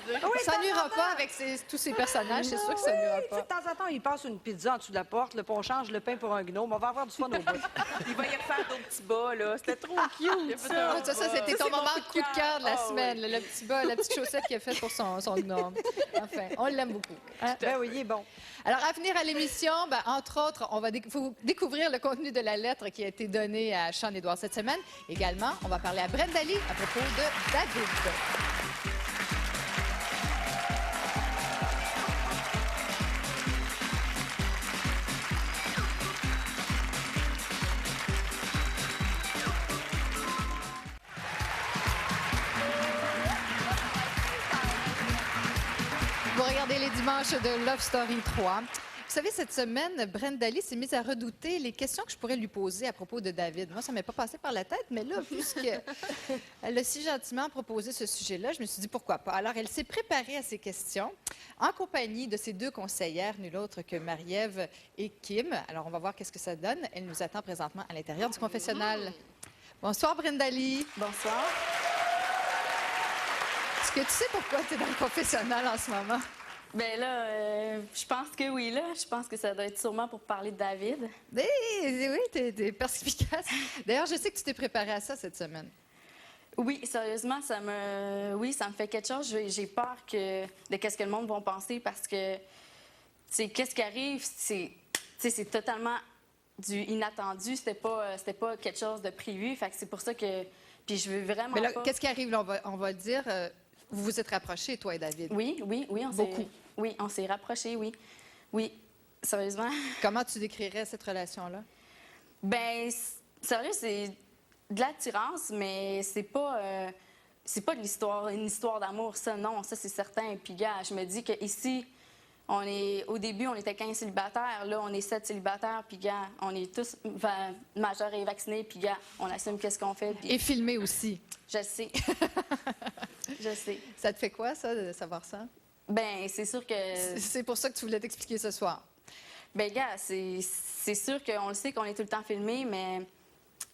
Oui, ça n'ira pas avec tous ces personnages. C'est sûr que ça n'ira pas. De temps en temps, il passe une pizza en dessous de la porte, là, puis on change le pain pour un gnome. On va avoir du fun au bout. Il va y refaire d'autres petits bas, là. C'était trop cute, ça. Ça, c'était ton moment coup de cœur de la semaine. Le petit bas, la petite chaussette qu'il a faite pour son gnome. Enfin, on l'aime beaucoup. Hein? Ben oui, il est bon. Alors, à venir à l'émission, entre autres, on va découvrir le contenu de la lettre qui a été donnée à Sean-Édouard cette semaine. Également, on va parler à Brenda Lee à propos de David. Vous regardez les dimanches de Love Story 3. Vous savez, cette semaine, Brenda Lee s'est mise à redouter les questions que je pourrais lui poser à propos de David. Moi, ça ne m'est pas passé par la tête, mais là, puisqu'elle a si gentiment proposé ce sujet-là, je me suis dit pourquoi pas. Alors, elle s'est préparée à ces questions en compagnie de ses 2 conseillères, nul autre que Marie-Ève et Kim. Alors, on va voir qu'est-ce que ça donne. Elle nous attend présentement à l'intérieur du confessionnal. Bonsoir, Brenda Lee. Bonsoir. Est-ce que tu sais pourquoi tu es dans le confessionnal en ce moment? Bien là, je pense que oui, là. Je pense que ça doit être sûrement pour parler de David. Oui, t'es perspicace. D'ailleurs, je sais que tu t'es préparée à ça cette semaine. Oui, sérieusement, ça me fait quelque chose. J'ai peur de qu'est-ce que le monde va penser parce que, qu'est-ce qui arrive, c'est totalement du inattendu. C'était pas quelque chose de prévu. Fait que c'est pour ça que... Puis je veux vraiment Mais là, pas... qu'est-ce qui arrive, là, on va le dire... Vous vous êtes rapprochés, toi et David? Oui, on s'est rapprochés, oui. Oui, sérieusement. Comment tu décrirais cette relation-là? Bien, sérieux, c'est de l'attirance, mais c'est pas de l'histoire, une histoire d'amour, ça, non, ça, c'est certain. Puis, gars, je me dis qu'ici, au début, on était 15 célibataires, là, on est 7 célibataires, puis, gars, on est tous majeurs et vaccinés, puis, gars, on assume qu'est-ce qu'on fait. Puis... Et filmés aussi. Je sais. Je sais. Ça te fait quoi, ça, de savoir ça? Bien, c'est sûr que... C'est pour ça que tu voulais t'expliquer ce soir. Bien, gars, c'est sûr qu'on le sait qu'on est tout le temps filmé, mais,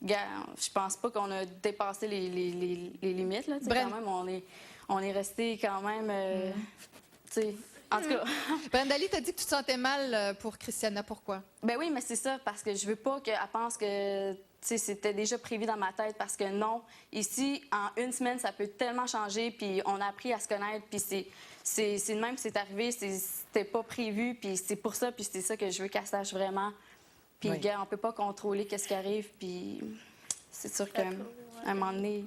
gars, je pense pas qu'on a dépassé les limites, là. Quand même, on est resté quand même... tu sais... En tout cas... Brenda Lee, t'as dit que tu te sentais mal pour Christiana. Pourquoi? Ben oui, mais c'est ça, parce que je veux pas qu'elle pense que c'était déjà prévu dans ma tête, parce que non. Ici, en 1 semaine, ça peut tellement changer, puis on a appris à se connaître, puis c'est de même que c'est arrivé, c'était pas prévu, puis c'est pour ça, puis c'est ça que je veux qu'elle sache vraiment. Puis, oui. Gars, on peut pas contrôler qu'est-ce qui arrive, puis c'est sûr qu'à un moment donné...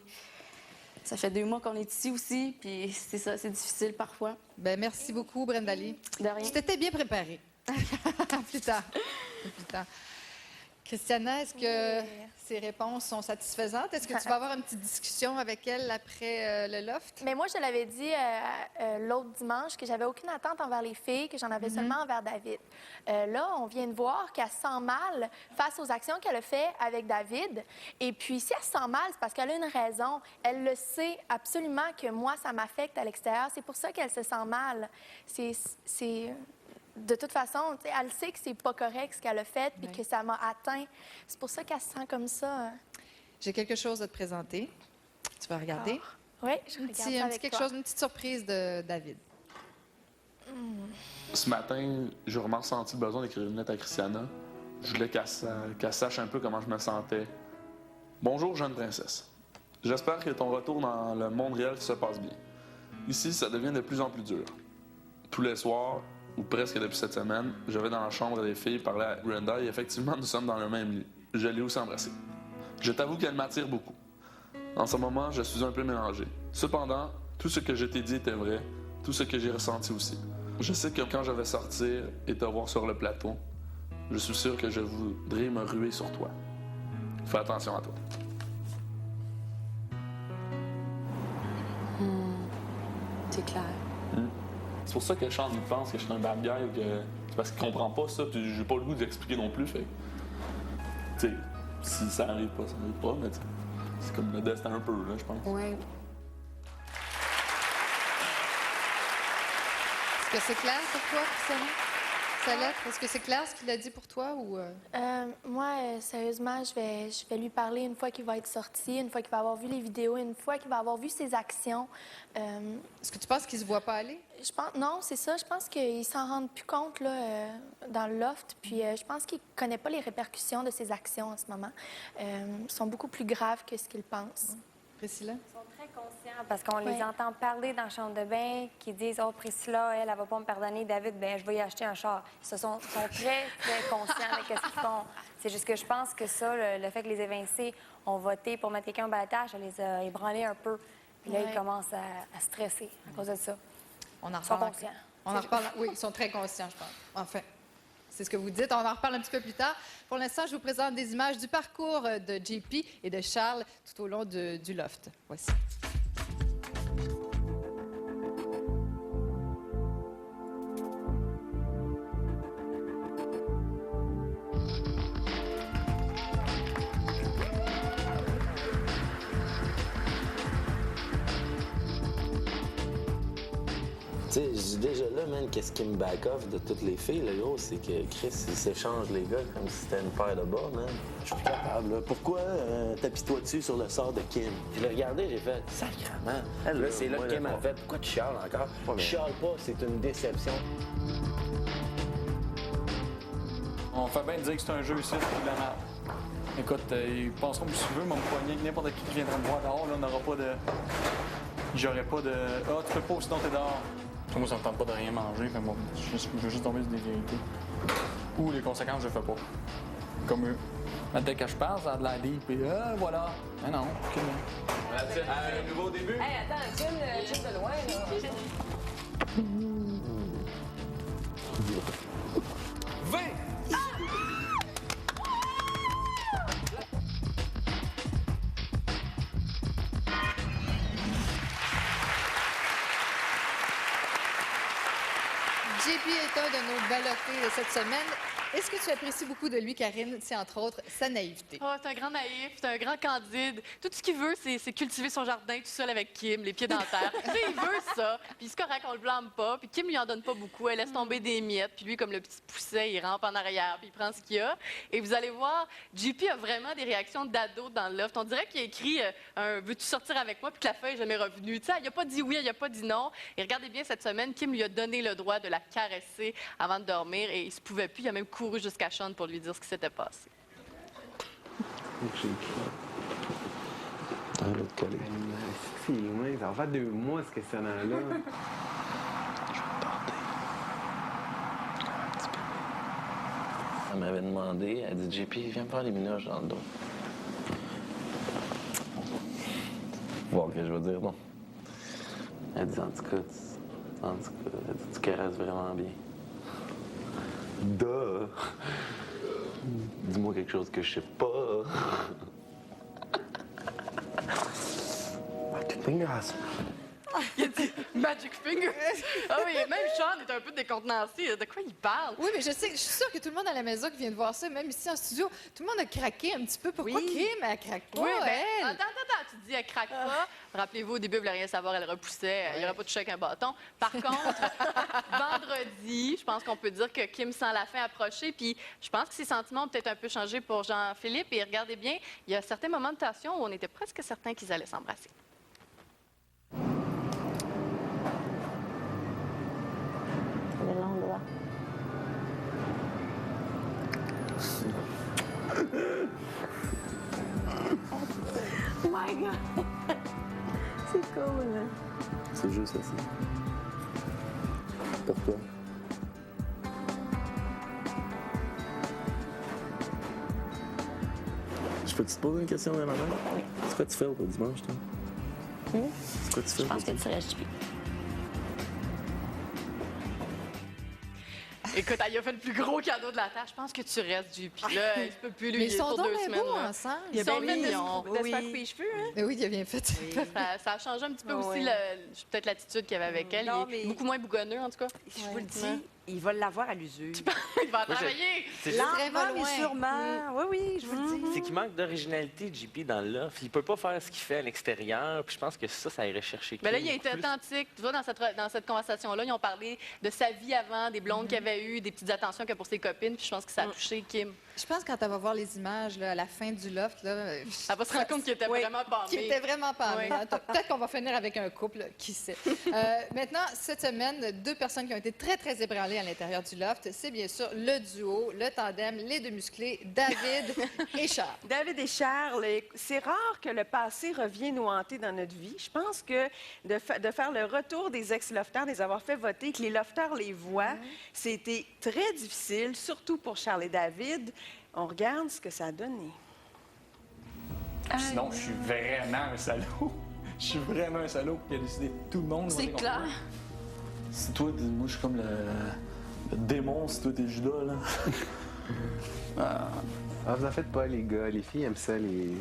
Ça fait 2 mois qu'on est ici aussi, puis c'est ça, c'est difficile parfois. Bien, merci beaucoup, Brenda Lee. De rien. Tu t'étais bien préparée. Plus tard. Christiana, est-ce que ces réponses sont satisfaisantes? Est-ce que tu vas avoir une petite discussion avec elle après le loft? Mais moi, je l'avais dit l'autre dimanche que j'avais aucune attente envers les filles, que j'en avais seulement envers David. Là, on vient de voir qu'elle se sent mal face aux actions qu'elle a fait avec David. Et puis, si elle se sent mal, c'est parce qu'elle a une raison. Elle le sait absolument que moi, ça m'affecte à l'extérieur. C'est pour ça qu'elle se sent mal. De toute façon, elle sait que c'est pas correct ce qu'elle a fait puis que ça m'a atteint. C'est pour ça qu'elle se sent comme ça. J'ai quelque chose à te présenter. Tu vas regarder? Oui, je regarde ça avec quelque chose, une petite surprise de David. Ce matin, j'ai vraiment ressenti le besoin d'écrire une lettre à Christiana. Je voulais qu'elle sache un peu comment je me sentais. Bonjour, jeune princesse. J'espère que ton retour dans le monde réel se passe bien. Ici, ça devient de plus en plus dur. Tous les soirs, ou presque depuis cette semaine, je vais dans la chambre des filles parler à Brenda et effectivement, nous sommes dans le même lit. Je l'ai aussi embrassée. Je t'avoue qu'elle m'attire beaucoup. En ce moment, je suis un peu mélangé. Cependant, tout ce que je t'ai dit était vrai, tout ce que j'ai ressenti aussi. Je sais que quand je vais sortir et te voir sur le plateau, je suis sûr que je voudrais me ruer sur toi. Fais attention à toi. C'est clair. C'est pour ça que Sean pense que je suis un bad guy ou que. C'est parce qu'il comprend pas ça, puis j'ai pas le goût d'expliquer non plus. Fait tu sais, si ça arrive pas, ça arrive pas, mais c'est comme le destin un peu, là, je pense. Oui. Est-ce que c'est clair pour toi, Priscilla? Sa lettre, est-ce que c'est clair ce qu'il a dit pour toi ou... Moi, sérieusement, je vais lui parler une fois qu'il va être sorti, une fois qu'il va avoir vu les vidéos, une fois qu'il va avoir vu ses actions. Est-ce que tu penses qu'il se voit pas aller? Non, c'est ça. Je pense qu'il s'en rend plus compte là, dans le loft. Puis je pense qu'il connaît pas les répercussions de ses actions en ce moment. Elles sont beaucoup plus graves que ce qu'il pense. Priscilla? Ils sont très conscients parce qu'on les entend parler dans la chambre de bain qui disent « Oh, Priscilla, elle va pas me pardonner. David, ben je vais y acheter un char. » Ils sont très, très conscients de ce qu'ils font. C'est juste que je pense que ça, le fait que les évincés ont voté pour mettre quelqu'un au balotage, ça les a ébranlés un peu. Puis là, ils commencent à stresser à cause de ça. On en Ils sont reparle. conscients. On en reparle. Oui, ils sont très conscients, je pense. Enfin, c'est ce que vous dites. On en reparle un petit peu plus tard. Pour l'instant, je vous présente des images du parcours de JP et de Charles tout au long du loft. Voici. Tu sais, déjà là, man, qu'est-ce qui me back off de toutes les filles, là, gros, c'est que Chris, ils s'échangent les gars comme si c'était une paire de bas, man. Je suis plus capable, là. Pourquoi t'appuies-toi dessus sur le sort de Kim? Je l'ai regardé, j'ai fait, sacrément. Là, c'est là que Kim a fait, pourquoi tu chiales encore? Je chiale pas, c'est une déception. On fait bien de dire que c'est un jeu ici, c'est de la merde. Écoute, ils penseront que si tu veux, m'en poigner avec n'importe qui viendra me voir dehors, là, on n'aura pas de... J'aurais pas de... Ah, tu peux pas, sinon t'es dehors. Moi, ça me tente pas de rien manger, fait bon, je veux juste tomber sur des vérités. Ou les conséquences, je fais pas. Comme eux. Dès que je parle, ça a de la deep, et voilà. Mais non, OK. Un nouveau début? Hey, attends, Jim de loin, là. 20! JP est un de nos ballottés de cette semaine. Est-ce que tu apprécies beaucoup de lui, Karine? C'est entre autres sa naïveté. Oh, c'est un grand naïf, c'est un grand candide. Tout ce qu'il veut, c'est cultiver son jardin tout seul avec Kim, les pieds dans terre. Tu sais, il veut ça. Puis c'est correct, on le blâme pas. Puis Kim lui en donne pas beaucoup. Elle laisse tomber des miettes. Puis lui, comme le petit pousset, il rampe en arrière. Puis il prend ce qu'il a. Et vous allez voir, JP a vraiment des réactions d'ado dans le loft. On dirait qu'il a écrit Veux-tu sortir avec moi? Puis que la feuille n'est jamais revenue. Tu sais, il a pas dit oui, il a pas dit non. Et regardez bien, cette semaine, Kim lui a donné le droit de la caresser avant de dormir. Et il se pouvait plus. Il a même couru jusqu'à Sean pour lui dire ce qui s'était passé. Si, oui, ça va faire 2 mois ce questionnaire-là. Je vais te porter. Un petit peu. Elle m'avait demandé, elle dit JP, viens me faire les minoches dans le dos. Bon, que je vais dire non. Elle dit en tout cas, tu caresses vraiment bien. Duh! Dis-moi quelque chose que je sais pas. Magic Fingers. Il a dit Magic Fingers. Ah oui, même Sean est un peu décontenancé. De quoi il parle? Oui, mais je suis sûre que tout le monde à la maison qui vient de voir ça, même ici en studio, tout le monde a craqué un petit peu. Pourquoi Kim, elle craque pas, Oui, elle? Attends, tu dis elle craque pas. Rappelez-vous, au début, elle voulait rien savoir, elle repoussait. Il n'y aurait pas touché avec un bâton. Par contre, vendredi, je pense qu'on peut dire que Kim sent la fin approcher. Puis je pense que ses sentiments ont peut-être un peu changé pour Jean-Philippe. Et regardez bien, il y a certains moments de tension où on était presque certains qu'ils allaient s'embrasser. Le long doigt. Oh my God! C'est cool. C'est juste ça. Pour toi. peux-tu te poser une question, maman? C'est quoi tu fais le dimanche, toi? C'est quoi tu fais? Je pense que tu restes JP. Écoute, elle a fait le plus gros cadeau de la terre. Je pense que tu restes, JP. Là, il peut plus, lui, Mais ils sont pour donc 2 bien semaines. beaux là. ensemble. Ils sont bien mignons. De se faire couper les cheveux, hein? Mais oui, il a bien fait. Ça a changé un petit peu Ah aussi, oui. peut-être l'attitude qu'il y avait avec elle. Non, Il est mais- beaucoup moins bougonneux, en tout cas. Je vous le dis, il va l'avoir à l'usure. Il va travailler. C'est juste- Lentement, mais sûrement. Oui, oui, je vous le dis. C'est qu'il manque d'originalité, JP, dans le loft. Il peut pas faire ce qu'il fait à l'extérieur. Puis je pense que ça irait chercher. Mais là, il a Kim été plus. authentique. Tu vois, dans cette conversation-là, ils ont parlé de sa vie avant, des blondes qu'il avait eues, des petites attentions qu'il y a pour ses copines. Puis je pense que ça a touché Kim. Je pense que quand elle va voir les images là, à la fin du loft, là, Elle va se rendre compte qu'il était vraiment pas Qui était vraiment pas Oui. Peut-être qu'on va finir avec un couple, qui sait. Maintenant, cette semaine, 2 personnes qui ont été très, très ébranlées à l'intérieur du loft, c'est bien sûr le duo, le tandem, les 2 musclés, David et Charles. David et Charles, c'est rare que le passé revienne nous hanter dans notre vie. Je pense que de faire le retour des ex-lofters, de les avoir fait voter, que les lofters les voient, c'était très difficile, surtout pour Charles et David. On regarde ce que ça a donné. Sinon, je suis vraiment un salaud. Je suis vraiment un salaud qui a décidé de tout le monde. C'est clair. Si toi, moi, je suis comme le démon, si toi, t'es Judas, là. Vous en faites pas, les gars. Les filles aiment ça, Elles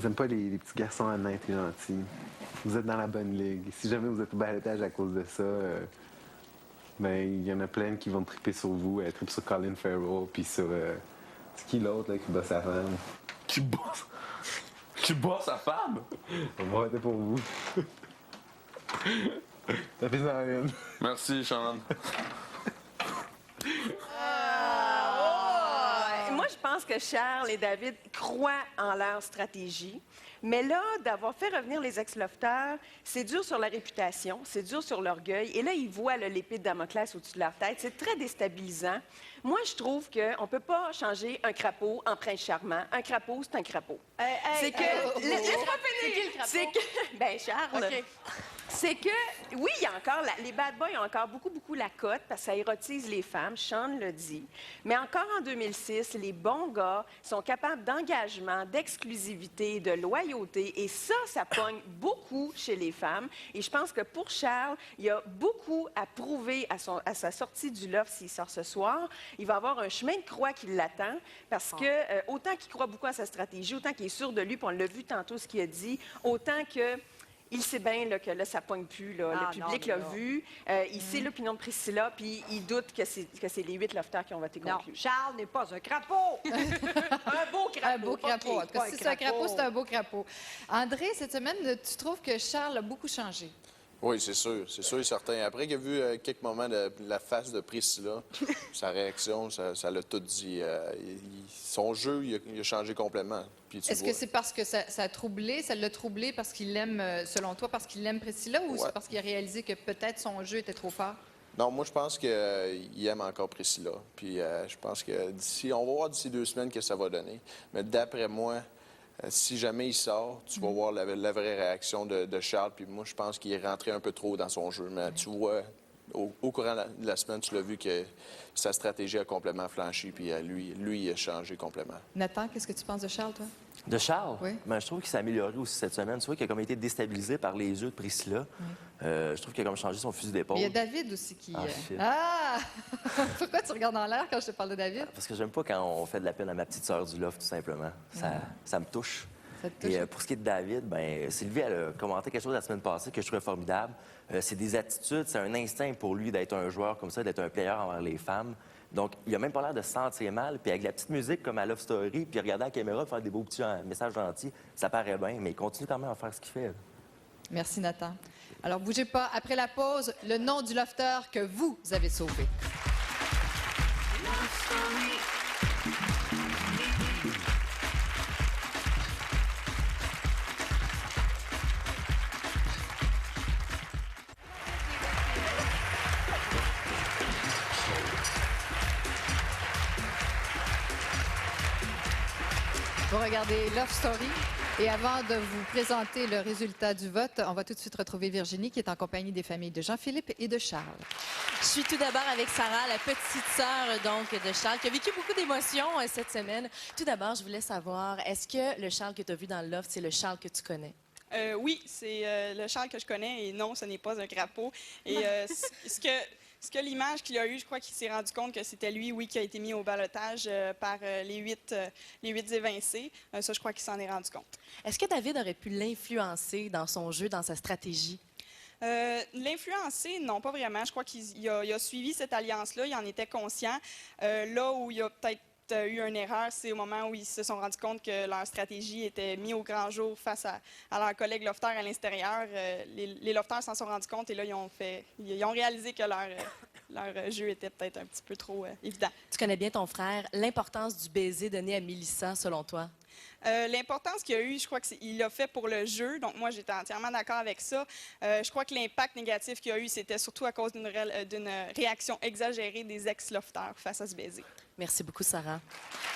aiment pas les petits garçons honnêtes et gentils. Vous êtes dans la bonne ligue. Si jamais vous êtes au balotage à cause de ça, ben, il y en a plein qui vont triper sur vous. Elles trippent sur Colin Farrell, puis sur... c'est qui l'autre, là, qui bat sa femme? Qui bat sa femme? On va voter pour vous. Ça fait ça une. Merci, Sean. Moi, je pense que Charles et David croient en leur stratégie. Mais là, d'avoir fait revenir les ex-lofters, c'est dur sur la réputation, c'est dur sur l'orgueil. Et là, ils voient l'épée de Damoclès au-dessus de leur tête. C'est très déstabilisant. Moi, je trouve qu'on ne peut pas changer un crapaud en prince charmant. Un crapaud, c'est un crapaud. C'est que... Laisse-moi C'est qui le finir! crapaud? C'est que... Ben, Charles... OK. C'est que, oui, il y a encore, les bad boys ont encore beaucoup la cote parce que ça érotise les femmes, Sean le dit. Mais encore en 2006, les bons gars sont capables d'engagement, d'exclusivité, de loyauté. Et ça pogne beaucoup chez les femmes. Et je pense que pour Charles, il y a beaucoup à prouver à sa sortie du loft s'il sort ce soir. Il va avoir un chemin de croix qui l'attend parce que, autant qu'il croit beaucoup à sa stratégie, autant qu'il est sûr de lui, puis on l'a vu tantôt ce qu'il a dit, autant que... Il sait bien là, que là, ça ne pogne plus. Là. Le public l'a vu. Il sait l'opinion de Priscilla, puis il doute que c'est les 8 lofters qui ont voté contre lui. Charles n'est pas un crapaud! Un beau crapaud. Un beau crapaud. OK, En tout cas, pas si c'est un crapaud, c'est un beau crapaud. André, cette semaine, tu trouves que Charles a beaucoup changé? Oui, c'est sûr et certain. Après qu'il a vu quelques moments de la face de Priscilla, sa réaction, ça l'a tout dit. Son jeu, il a changé complètement. Puis tu Est-ce vois. que c'est parce que ça l'a troublé parce qu'il aime, selon toi, parce qu'il aime Priscilla ou c'est parce qu'il a réalisé que peut-être son jeu était trop fort? Non, moi, je pense qu'il aime encore Priscilla. Puis je pense que on va voir d'ici 2 semaines que ça va donner. Mais d'après moi, si jamais il sort, tu vas voir la vraie réaction de Charles. Puis moi, je pense qu'il est rentré un peu trop dans son jeu. Mais tu vois, au courant de la semaine, tu l'as vu que sa stratégie a complètement flanchi. Puis lui, il a changé complètement. Nathan, qu'est-ce que tu penses de Charles, toi? De Charles? Oui. Ben, je trouve qu'il s'est amélioré aussi cette semaine. Tu vois qu'il a comme été déstabilisé par les yeux de Priscilla. Je trouve qu'il a comme changé son fusil d'épaule. Mais il y a David aussi qui... Ah, shit. Ah! Pourquoi tu regardes en l'air quand je te parle de David? Parce que j'aime pas quand on fait de la peine à ma petite sœur du loft, tout simplement. Ça me touche. Ça te touche. Et pour ce qui est de David, ben Sylvie, elle a commenté quelque chose la semaine passée que je trouvais formidable. C'est des attitudes, c'est un instinct pour lui d'être un joueur comme ça, d'être un player envers les femmes. Donc, il a même pas l'air de se sentir mal. Puis avec la petite musique comme à Love Story, puis regarder la caméra, faire des beaux petits messages gentils, ça paraît bien, mais il continue quand même à faire ce qu'il fait. Là. Merci, Nathan. Alors, bougez pas. Après la pause, le nom du lofter que vous avez sauvé. Vous regardez Love Story. Et avant de vous présenter le résultat du vote, on va tout de suite retrouver Virginie qui est en compagnie des familles de Jean-Philippe et de Charles. Je suis tout d'abord avec Sarah, la petite sœur donc de Charles, qui a vécu beaucoup d'émotions cette semaine. Tout d'abord, je voulais savoir, est-ce que le Charles que tu as vu dans le loft, c'est le Charles que tu connais? Oui, c'est le Charles que je connais et non, ce n'est pas un crapaud. Et ce que l'image qu'il a eue, je crois qu'il s'est rendu compte que c'était lui, oui, qui a été mis au ballottage par les huit évincés. Ça, je crois qu'il s'en est rendu compte. Est-ce que David aurait pu l'influencer dans son jeu, dans sa stratégie? L'influencer, non, pas vraiment. Je crois qu'il a suivi cette alliance-là, il en était conscient. Là où il a peut-être eu une erreur, c'est au moment où ils se sont rendus compte que leur stratégie était mise au grand jour face à leurs collègues lofters à l'extérieur. Les lofters s'en sont rendus compte et là, ils ont réalisé que leur jeu était peut-être un petit peu trop évident. Tu connais bien ton frère. L'importance du baiser donné à Mélissa, selon toi? L'importance qu'il a eu, je crois qu'il l'a fait pour le jeu. Donc, moi, j'étais entièrement d'accord avec ça. Je crois que l'impact négatif qu'il a eu, c'était surtout à cause d'une réaction exagérée des ex-lofters face à ce baiser. Merci beaucoup, Sarah.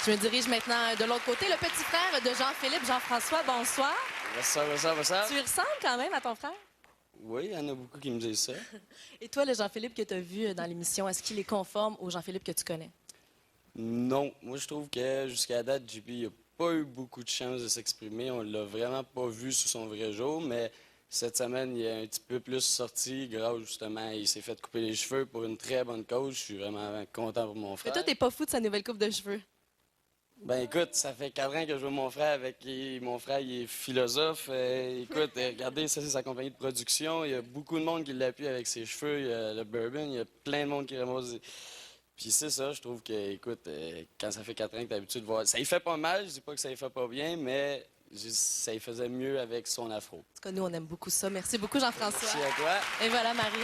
Je me dirige maintenant de l'autre côté. Le petit frère de Jean-Philippe, Jean-François, bonsoir. Bonsoir. Tu ressembles quand même à ton frère? Oui, il y en a beaucoup qui me disent ça. Et toi, le Jean-Philippe que tu as vu dans l'émission, est-ce qu'il est conforme au Jean-Philippe que tu connais? Non. Moi, je trouve que jusqu'à date, JP n'a pas eu beaucoup de chance de s'exprimer. On l'a vraiment pas vu sous son vrai jour, mais cette semaine, il est un petit peu plus sorti grâce, justement, il s'est fait couper les cheveux pour une très bonne cause. Je suis vraiment content pour mon frère. Mais toi, t'es pas fou de sa nouvelle coupe de cheveux? Ben écoute, ça fait 4 ans que je vois mon frère mon frère, il est philosophe. Écoute, regardez, ça, c'est sa compagnie de production. Il y a beaucoup de monde qui l'appuie avec ses cheveux. Il y a le bourbon, il y a plein de monde qui ramasse. Puis c'est ça, je trouve que, écoute, quand ça fait 4 ans que t'as l'habitude de voir... Ça y fait pas mal, je dis pas que ça y fait pas bien, mais ça y faisait mieux avec son afro. En tout cas, nous, on aime beaucoup ça. Merci beaucoup, Jean-François. Merci à toi. Et voilà, Marie.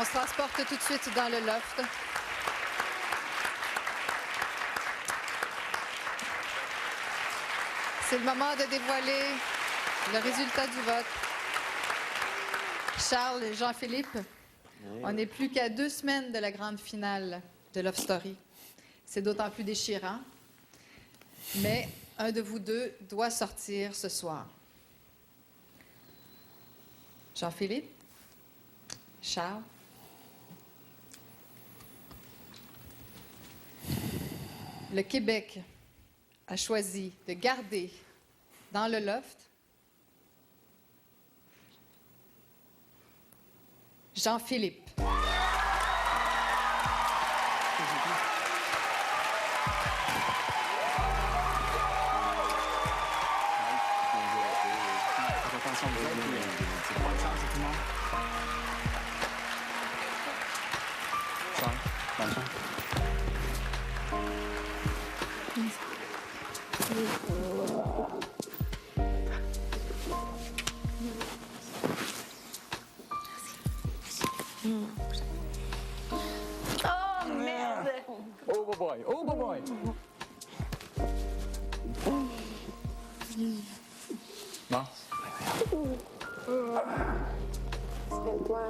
On se transporte tout de suite dans le loft. C'est le moment de dévoiler le résultat du vote. Charles et Jean-Philippe, on n'est plus qu'à 2 semaines de la grande finale de Love Story. C'est d'autant plus déchirant. Mais un de vous deux doit sortir ce soir. Jean-Philippe? Charles? Le Québec a choisi de garder dans le loft Jean-Philippe. Oh, merde! Oh, boy! Oh, boy! Bon.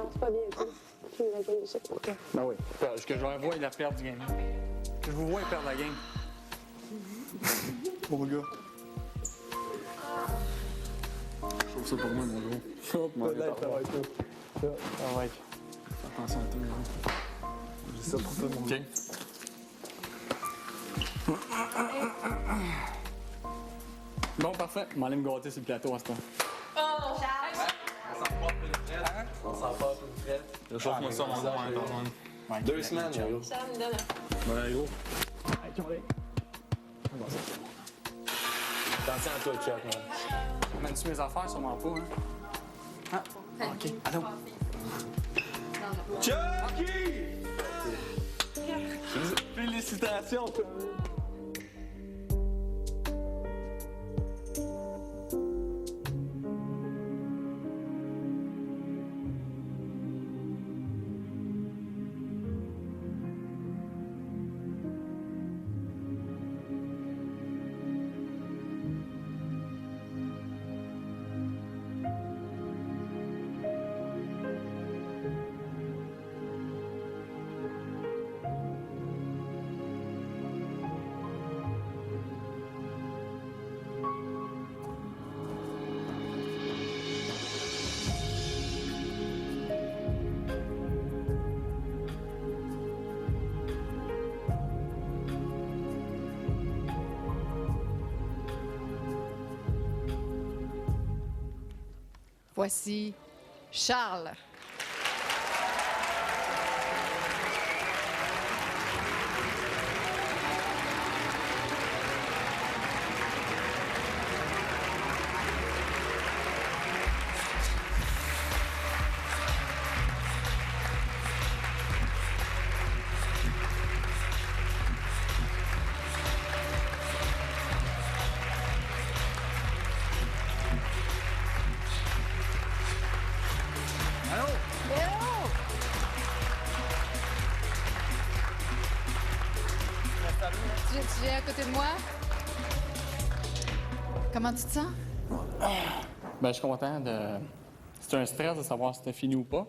C'est pas bien. Ben oui. Ce que je vais voir, il a perdu la game. Je vous vois perdre la game. Bon gars. Je trouve ça pour moi, mon gros. Peut-être, ça va être tout. Ça va être. Fais attention à toi, je dis ça pour tout le monde. OK. Bon, parfait. Je m'en allais me gâter sur le plateau à ce temps. Oh, Charles! On s'en part tout de suite. Réchauffe-moi ça, mon gars. 2 semaines, gros. Charles, me donne Ouais, gros. Attention à toi, Chuck, man. Mènes-tu mes affaires? Sûrement pas, hein? Ah, OK. Allô? Chucky! Félicitations, toi! Voici Charles. Tu viens à côté de moi? Comment tu te sens? Ben, je suis content de... C'est un stress de savoir si c'était fini ou pas.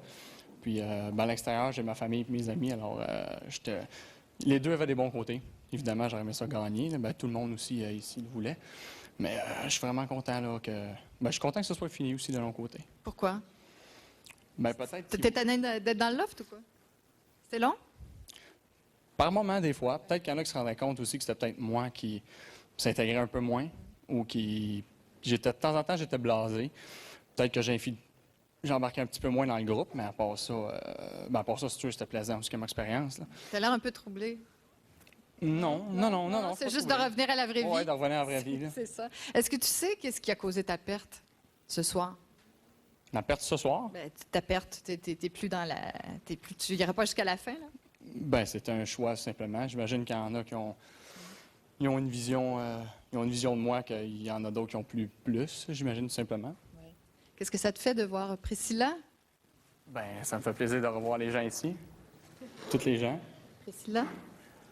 Puis, ben, à l'extérieur, j'ai ma famille et mes amis, alors les deux avaient des bons côtés. Évidemment, j'aurais aimé ça gagner. Ben, tout le monde aussi ici le voulait. Mais je suis vraiment content là, que... Ben, je suis content que ce soit fini aussi de l'autre côté. Pourquoi? Ben, peut-être... T'étais tanné d'être dans le loft ou quoi? C'est long? Par moment, des fois. Peut-être qu'il y en a qui se rendaient compte aussi que c'était peut-être moi qui s'intégrait un peu moins ou qui... De temps en temps, j'étais blasé. Peut-être que j'embarquais un petit peu moins dans le groupe, mais à part ça, c'est sûr, c'était plaisant aussi comme expérience. T'as l'air un peu troublé. Non. C'est juste de revenir à la vraie vie. Oui, de revenir à la vraie vie. Là. C'est ça. Est-ce que tu sais qu'est-ce qui a causé ta perte ce soir? Ma perte ce soir? Ben, ta perte, t'es plus dans la... Tu n'iras pas jusqu'à la fin, là? Ben, c'est un choix, simplement. J'imagine qu'il y en a qui ont une vision de moi, qu'il y en a d'autres qui ont plus, j'imagine, simplement. Oui. Qu'est-ce que ça te fait de voir Priscilla? Ben, ça me fait plaisir de revoir les gens ici. Toutes les gens. Priscilla?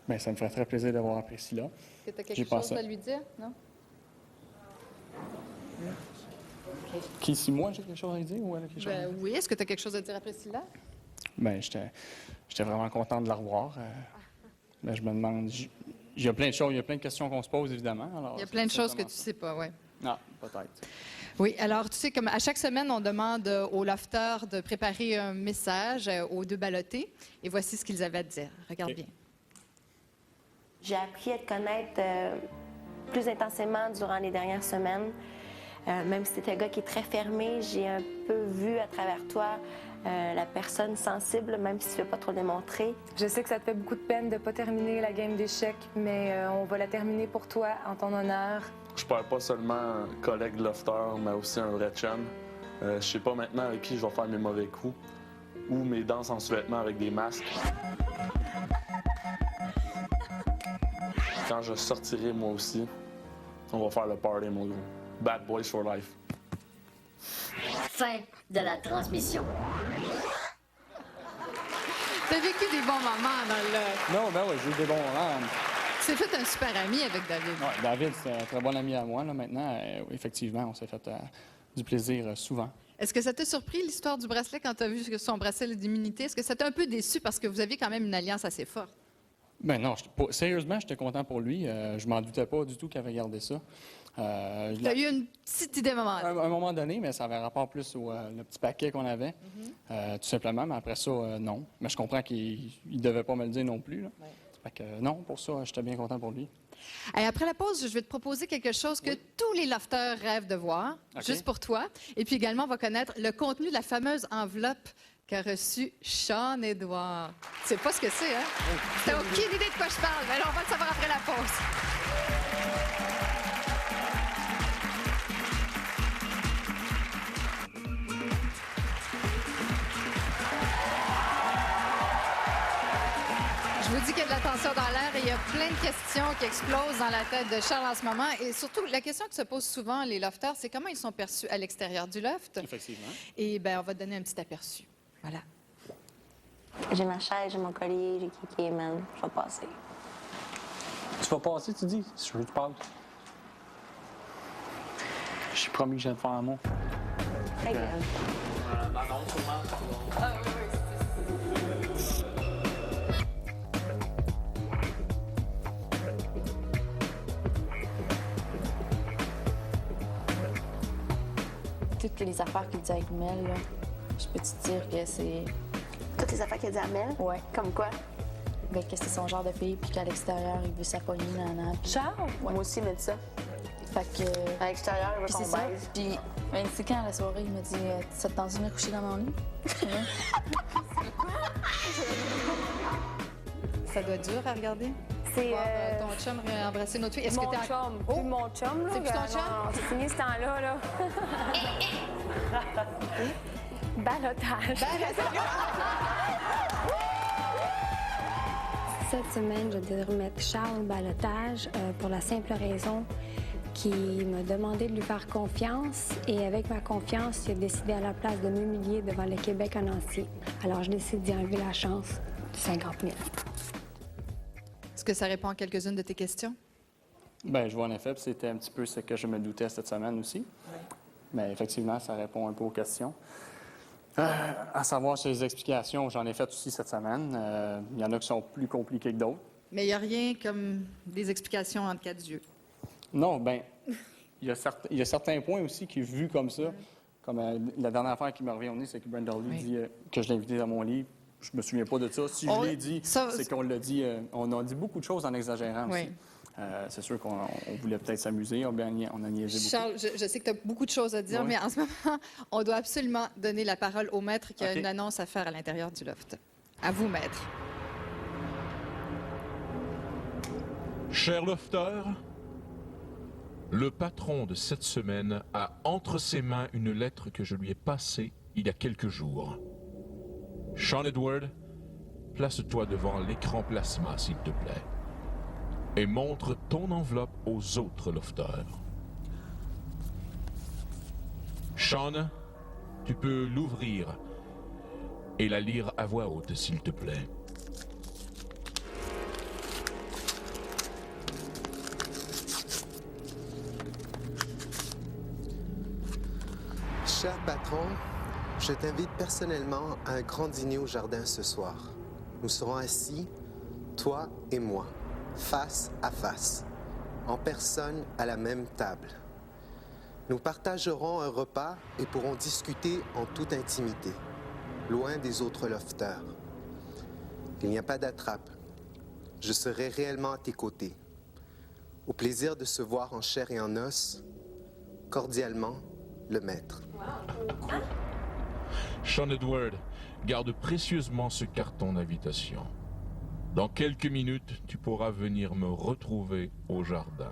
Ben, ça me ferait très plaisir de voir Priscilla. Est-ce que tu as quelque chose à lui dire, non? Qui, si moi, j'ai quelque chose à lui dire ou elle a quelque chose à dire? Oui, est-ce que tu as quelque chose à dire à Priscilla? Ben, j'étais vraiment content de la revoir. Ben, je me demande... Il y a plein de choses, il y a plein de questions qu'on se pose, évidemment. Alors, il y a plein de choses que tu ne sais pas, oui. Non, peut-être. Oui, alors, tu sais, comme à chaque semaine, on demande aux lofters de préparer un message aux deux ballottés. Et voici ce qu'ils avaient à dire. Regarde bien. J'ai appris à te connaître plus intensément durant les dernières semaines. Même si tu es un gars qui est très fermé, j'ai un peu vu à travers toi la personne sensible, même si tu ne veux pas trop le démontrer. Je sais que ça te fait beaucoup de peine de ne pas terminer la game d'échecs, mais on va la terminer pour toi, en ton honneur. Je perds pas seulement un collègue lofter, mais aussi un vrai chum. Je sais pas maintenant avec qui je vais faire mes mauvais coups ou mes danses en sous-vêtements avec des masques. Quand je sortirai moi aussi, on va faire le party, mon gars. Bad boys for life. Fin de la transmission. T'as vécu des bons moments dans le... Non, ben oui, j'ai eu des bons moments. Tu t'es fait un super ami avec David. Oui, David, c'est un très bon ami à moi. Là, maintenant, effectivement, on s'est fait du plaisir souvent. Est-ce que ça t'a surpris, l'histoire du bracelet, quand tu as vu son bracelet d'immunité? Est-ce que ça t'a un peu déçu parce que vous aviez quand même une alliance assez forte? Ben non, sérieusement, j'étais content pour lui. Je m'en doutais pas du tout qu'il avait gardé ça. Tu as eu une petite idée à un moment donné, mais ça avait rapport plus au le petit paquet qu'on avait, tout simplement. Mais après ça, non. Mais je comprends qu'il ne devait pas me le dire non plus. Là. Ouais. Fait que, non, pour ça, j'étais bien content pour lui. Et après la pause, je vais te proposer quelque chose que tous les lofters rêvent de voir, juste pour toi. Et puis également, on va connaître le contenu de la fameuse enveloppe qu'a reçue Sean-Édouard. Tu sais pas ce que c'est, hein? T'as aucune idée de quoi je parle. Mais là, on va le savoir après la pause. Je vous dis qu'il y a de la tension dans l'air et il y a plein de questions qui explosent dans la tête de Charles en ce moment. Et surtout, la question que se posent souvent les lofters, c'est comment ils sont perçus à l'extérieur du loft. Effectivement. Et bien, on va te donner un petit aperçu. Voilà. J'ai ma chaise, j'ai mon collier, j'ai kické, man. Je vais passer. Tu vas passer, tu dis? Si je veux que tu parles. Je suis promis que je viens de faire un mot. Hey, Toutes les affaires qu'il dit avec Mel, là, je peux te dire que c'est... Toutes les affaires qu'il dit à Mel? Ouais. Comme quoi? Ben, que c'est son genre de fille, puis qu'à l'extérieur, il veut s'apogner, nanana. Puis... Charles? Ouais. Moi aussi, il m'a dit ça. Fait que... À l'extérieur, il veut Puis qu'on c'est ça. baise. Puis, ben, c'est quand, la soirée, il m'a dit « Ça te tente de venir coucher dans mon lit? » Ça doit être dur à regarder. C'est Voir, ton chum embrasser notre fille. Est-ce mon que t'es chum. Plus mon chum, là. C'est plus ton chum? Non, c'est fini ce temps-là, là. Balotage. Cette semaine, je devais remettre Charles au balotage pour la simple raison qu'il m'a demandé de lui faire confiance et avec ma confiance, il a décidé à la place de m'humilier devant le Québec en entier. Alors, je décide d'y enlever la chance de 50 000. Est-ce que ça répond à quelques-unes de tes questions? Bien, je vois en effet, puis c'était un petit peu ce que je me doutais cette semaine aussi. Mais effectivement, ça répond un peu aux questions. À savoir sur les explications, j'en ai fait aussi cette semaine. Il y en a qui sont plus compliquées que d'autres. Mais il n'y a rien comme des explications entre quatre yeux. Non, bien, il y a certains points aussi qui, vus comme ça, comme la dernière affaire qui me revient au nez, c'est que Brenda Lee dit que je l'ai invité dans mon lit. Je me souviens pas de ça. Si je l'ai dit, c'est qu'on l'a dit. On a dit beaucoup de choses en exagérant aussi. C'est sûr qu'on voulait peut-être s'amuser. On a niaisé beaucoup. Charles, je sais que tu as beaucoup de choses à dire, mais en ce moment, on doit absolument donner la parole au maître qui a une annonce à faire à l'intérieur du loft. À vous, maître. Cher lofteur, le patron de cette semaine a entre ses mains une lettre que je lui ai passée il y a quelques jours. Sean Edward, place-toi devant l'écran plasma, s'il te plaît, et montre ton enveloppe aux autres lofteurs. Sean, tu peux l'ouvrir et la lire à voix haute, s'il te plaît. Cher patron, je t'invite personnellement à un grand dîner au jardin ce soir. Nous serons assis, toi et moi, face à face, en personne à la même table. Nous partagerons un repas et pourrons discuter en toute intimité, loin des autres lofteurs. Il n'y a pas d'attrape. Je serai réellement à tes côtés. Au plaisir de se voir en chair et en os, cordialement, le maître. Sean Edward, garde précieusement ce carton d'invitation. Dans quelques minutes, tu pourras venir me retrouver au jardin.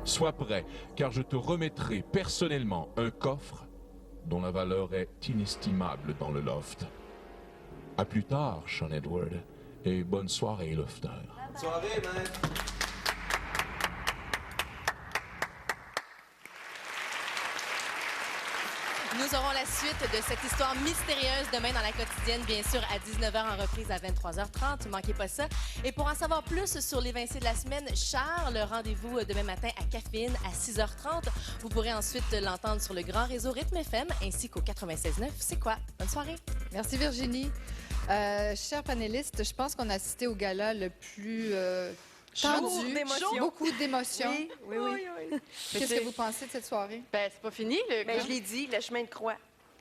Sois prêt, car je te remettrai personnellement un coffre dont la valeur est inestimable dans le loft. À plus tard, Sean Edward, et bonne soirée, lofteur. Bonne soirée, maître. Nous aurons la suite de cette histoire mystérieuse demain dans la quotidienne, bien sûr, à 19h en reprise à 23h30. Ne manquez pas ça. Et pour en savoir plus sur l'évincé de la semaine, Charles, rendez-vous demain matin à Caféine à 6h30. Vous pourrez ensuite l'entendre sur le grand réseau Rythme FM ainsi qu'au 96.9. C'est quoi? Bonne soirée. Merci, Virginie. Chers panélistes, je pense qu'on a assisté au gala le plus tendu, beaucoup d'émotions. Oui. Qu'est-ce que vous pensez de cette soirée? Ben, c'est pas fini. Je l'ai dit, le chemin de croix.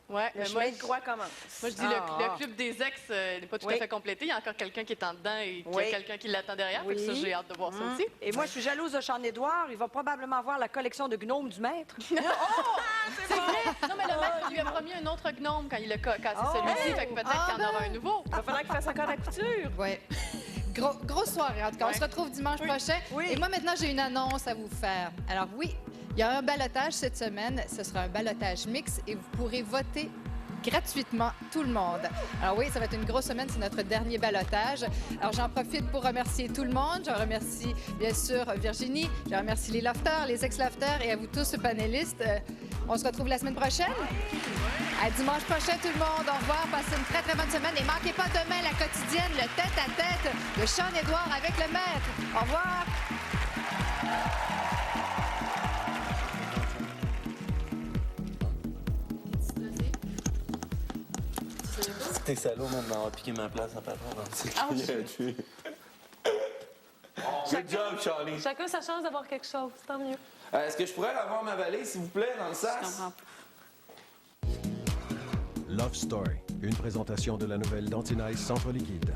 Ouais, le chemin de croix commence. Moi, je dis le club des ex n'est pas tout à fait complété. Il y a encore quelqu'un qui est en dedans et il y a quelqu'un qui l'attend derrière. Fait que ça, j'ai hâte de voir ça aussi. Et moi, je suis jalouse de Sean Edward. Il va probablement voir la collection de gnomes du maître. C'est vrai! Non, mais le maître lui a promis un autre gnome quand il a cassé celui-ci. Fait que peut-être qu'il y en aura un nouveau. Il va falloir qu'il fasse encore la couture. Oui. Grosse soirée, en tout cas. On se retrouve dimanche prochain. Et moi, maintenant, j'ai une annonce à vous faire. Alors oui, il y a un ballottage cette semaine. Ce sera un ballottage mix et vous pourrez voter gratuitement tout le monde. Alors oui, ça va être une grosse semaine, c'est notre dernier ballottage. Alors j'en profite pour remercier tout le monde. Je remercie bien sûr Virginie, je remercie les lofters, les ex-lofters et à vous tous, panélistes. On se retrouve la semaine prochaine. À dimanche prochain tout le monde. Au revoir, passez une très très bonne semaine et manquez pas demain la quotidienne, le tête-à-tête de Sean Edward avec le maître. Au revoir. T'es salaud, man, d'avoir piqué ma place à patron. C'est qui Good job, Charlie. Chacun sa chance d'avoir quelque chose, tant mieux. Est-ce que je pourrais avoir ma valise, s'il vous plaît, dans le sas? Je comprends pas. Love Story, une présentation de la nouvelle Dantinize Centre Liquide.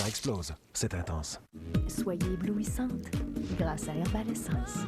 explose. C'est intense. Soyez éblouissante grâce à Herbal Essence.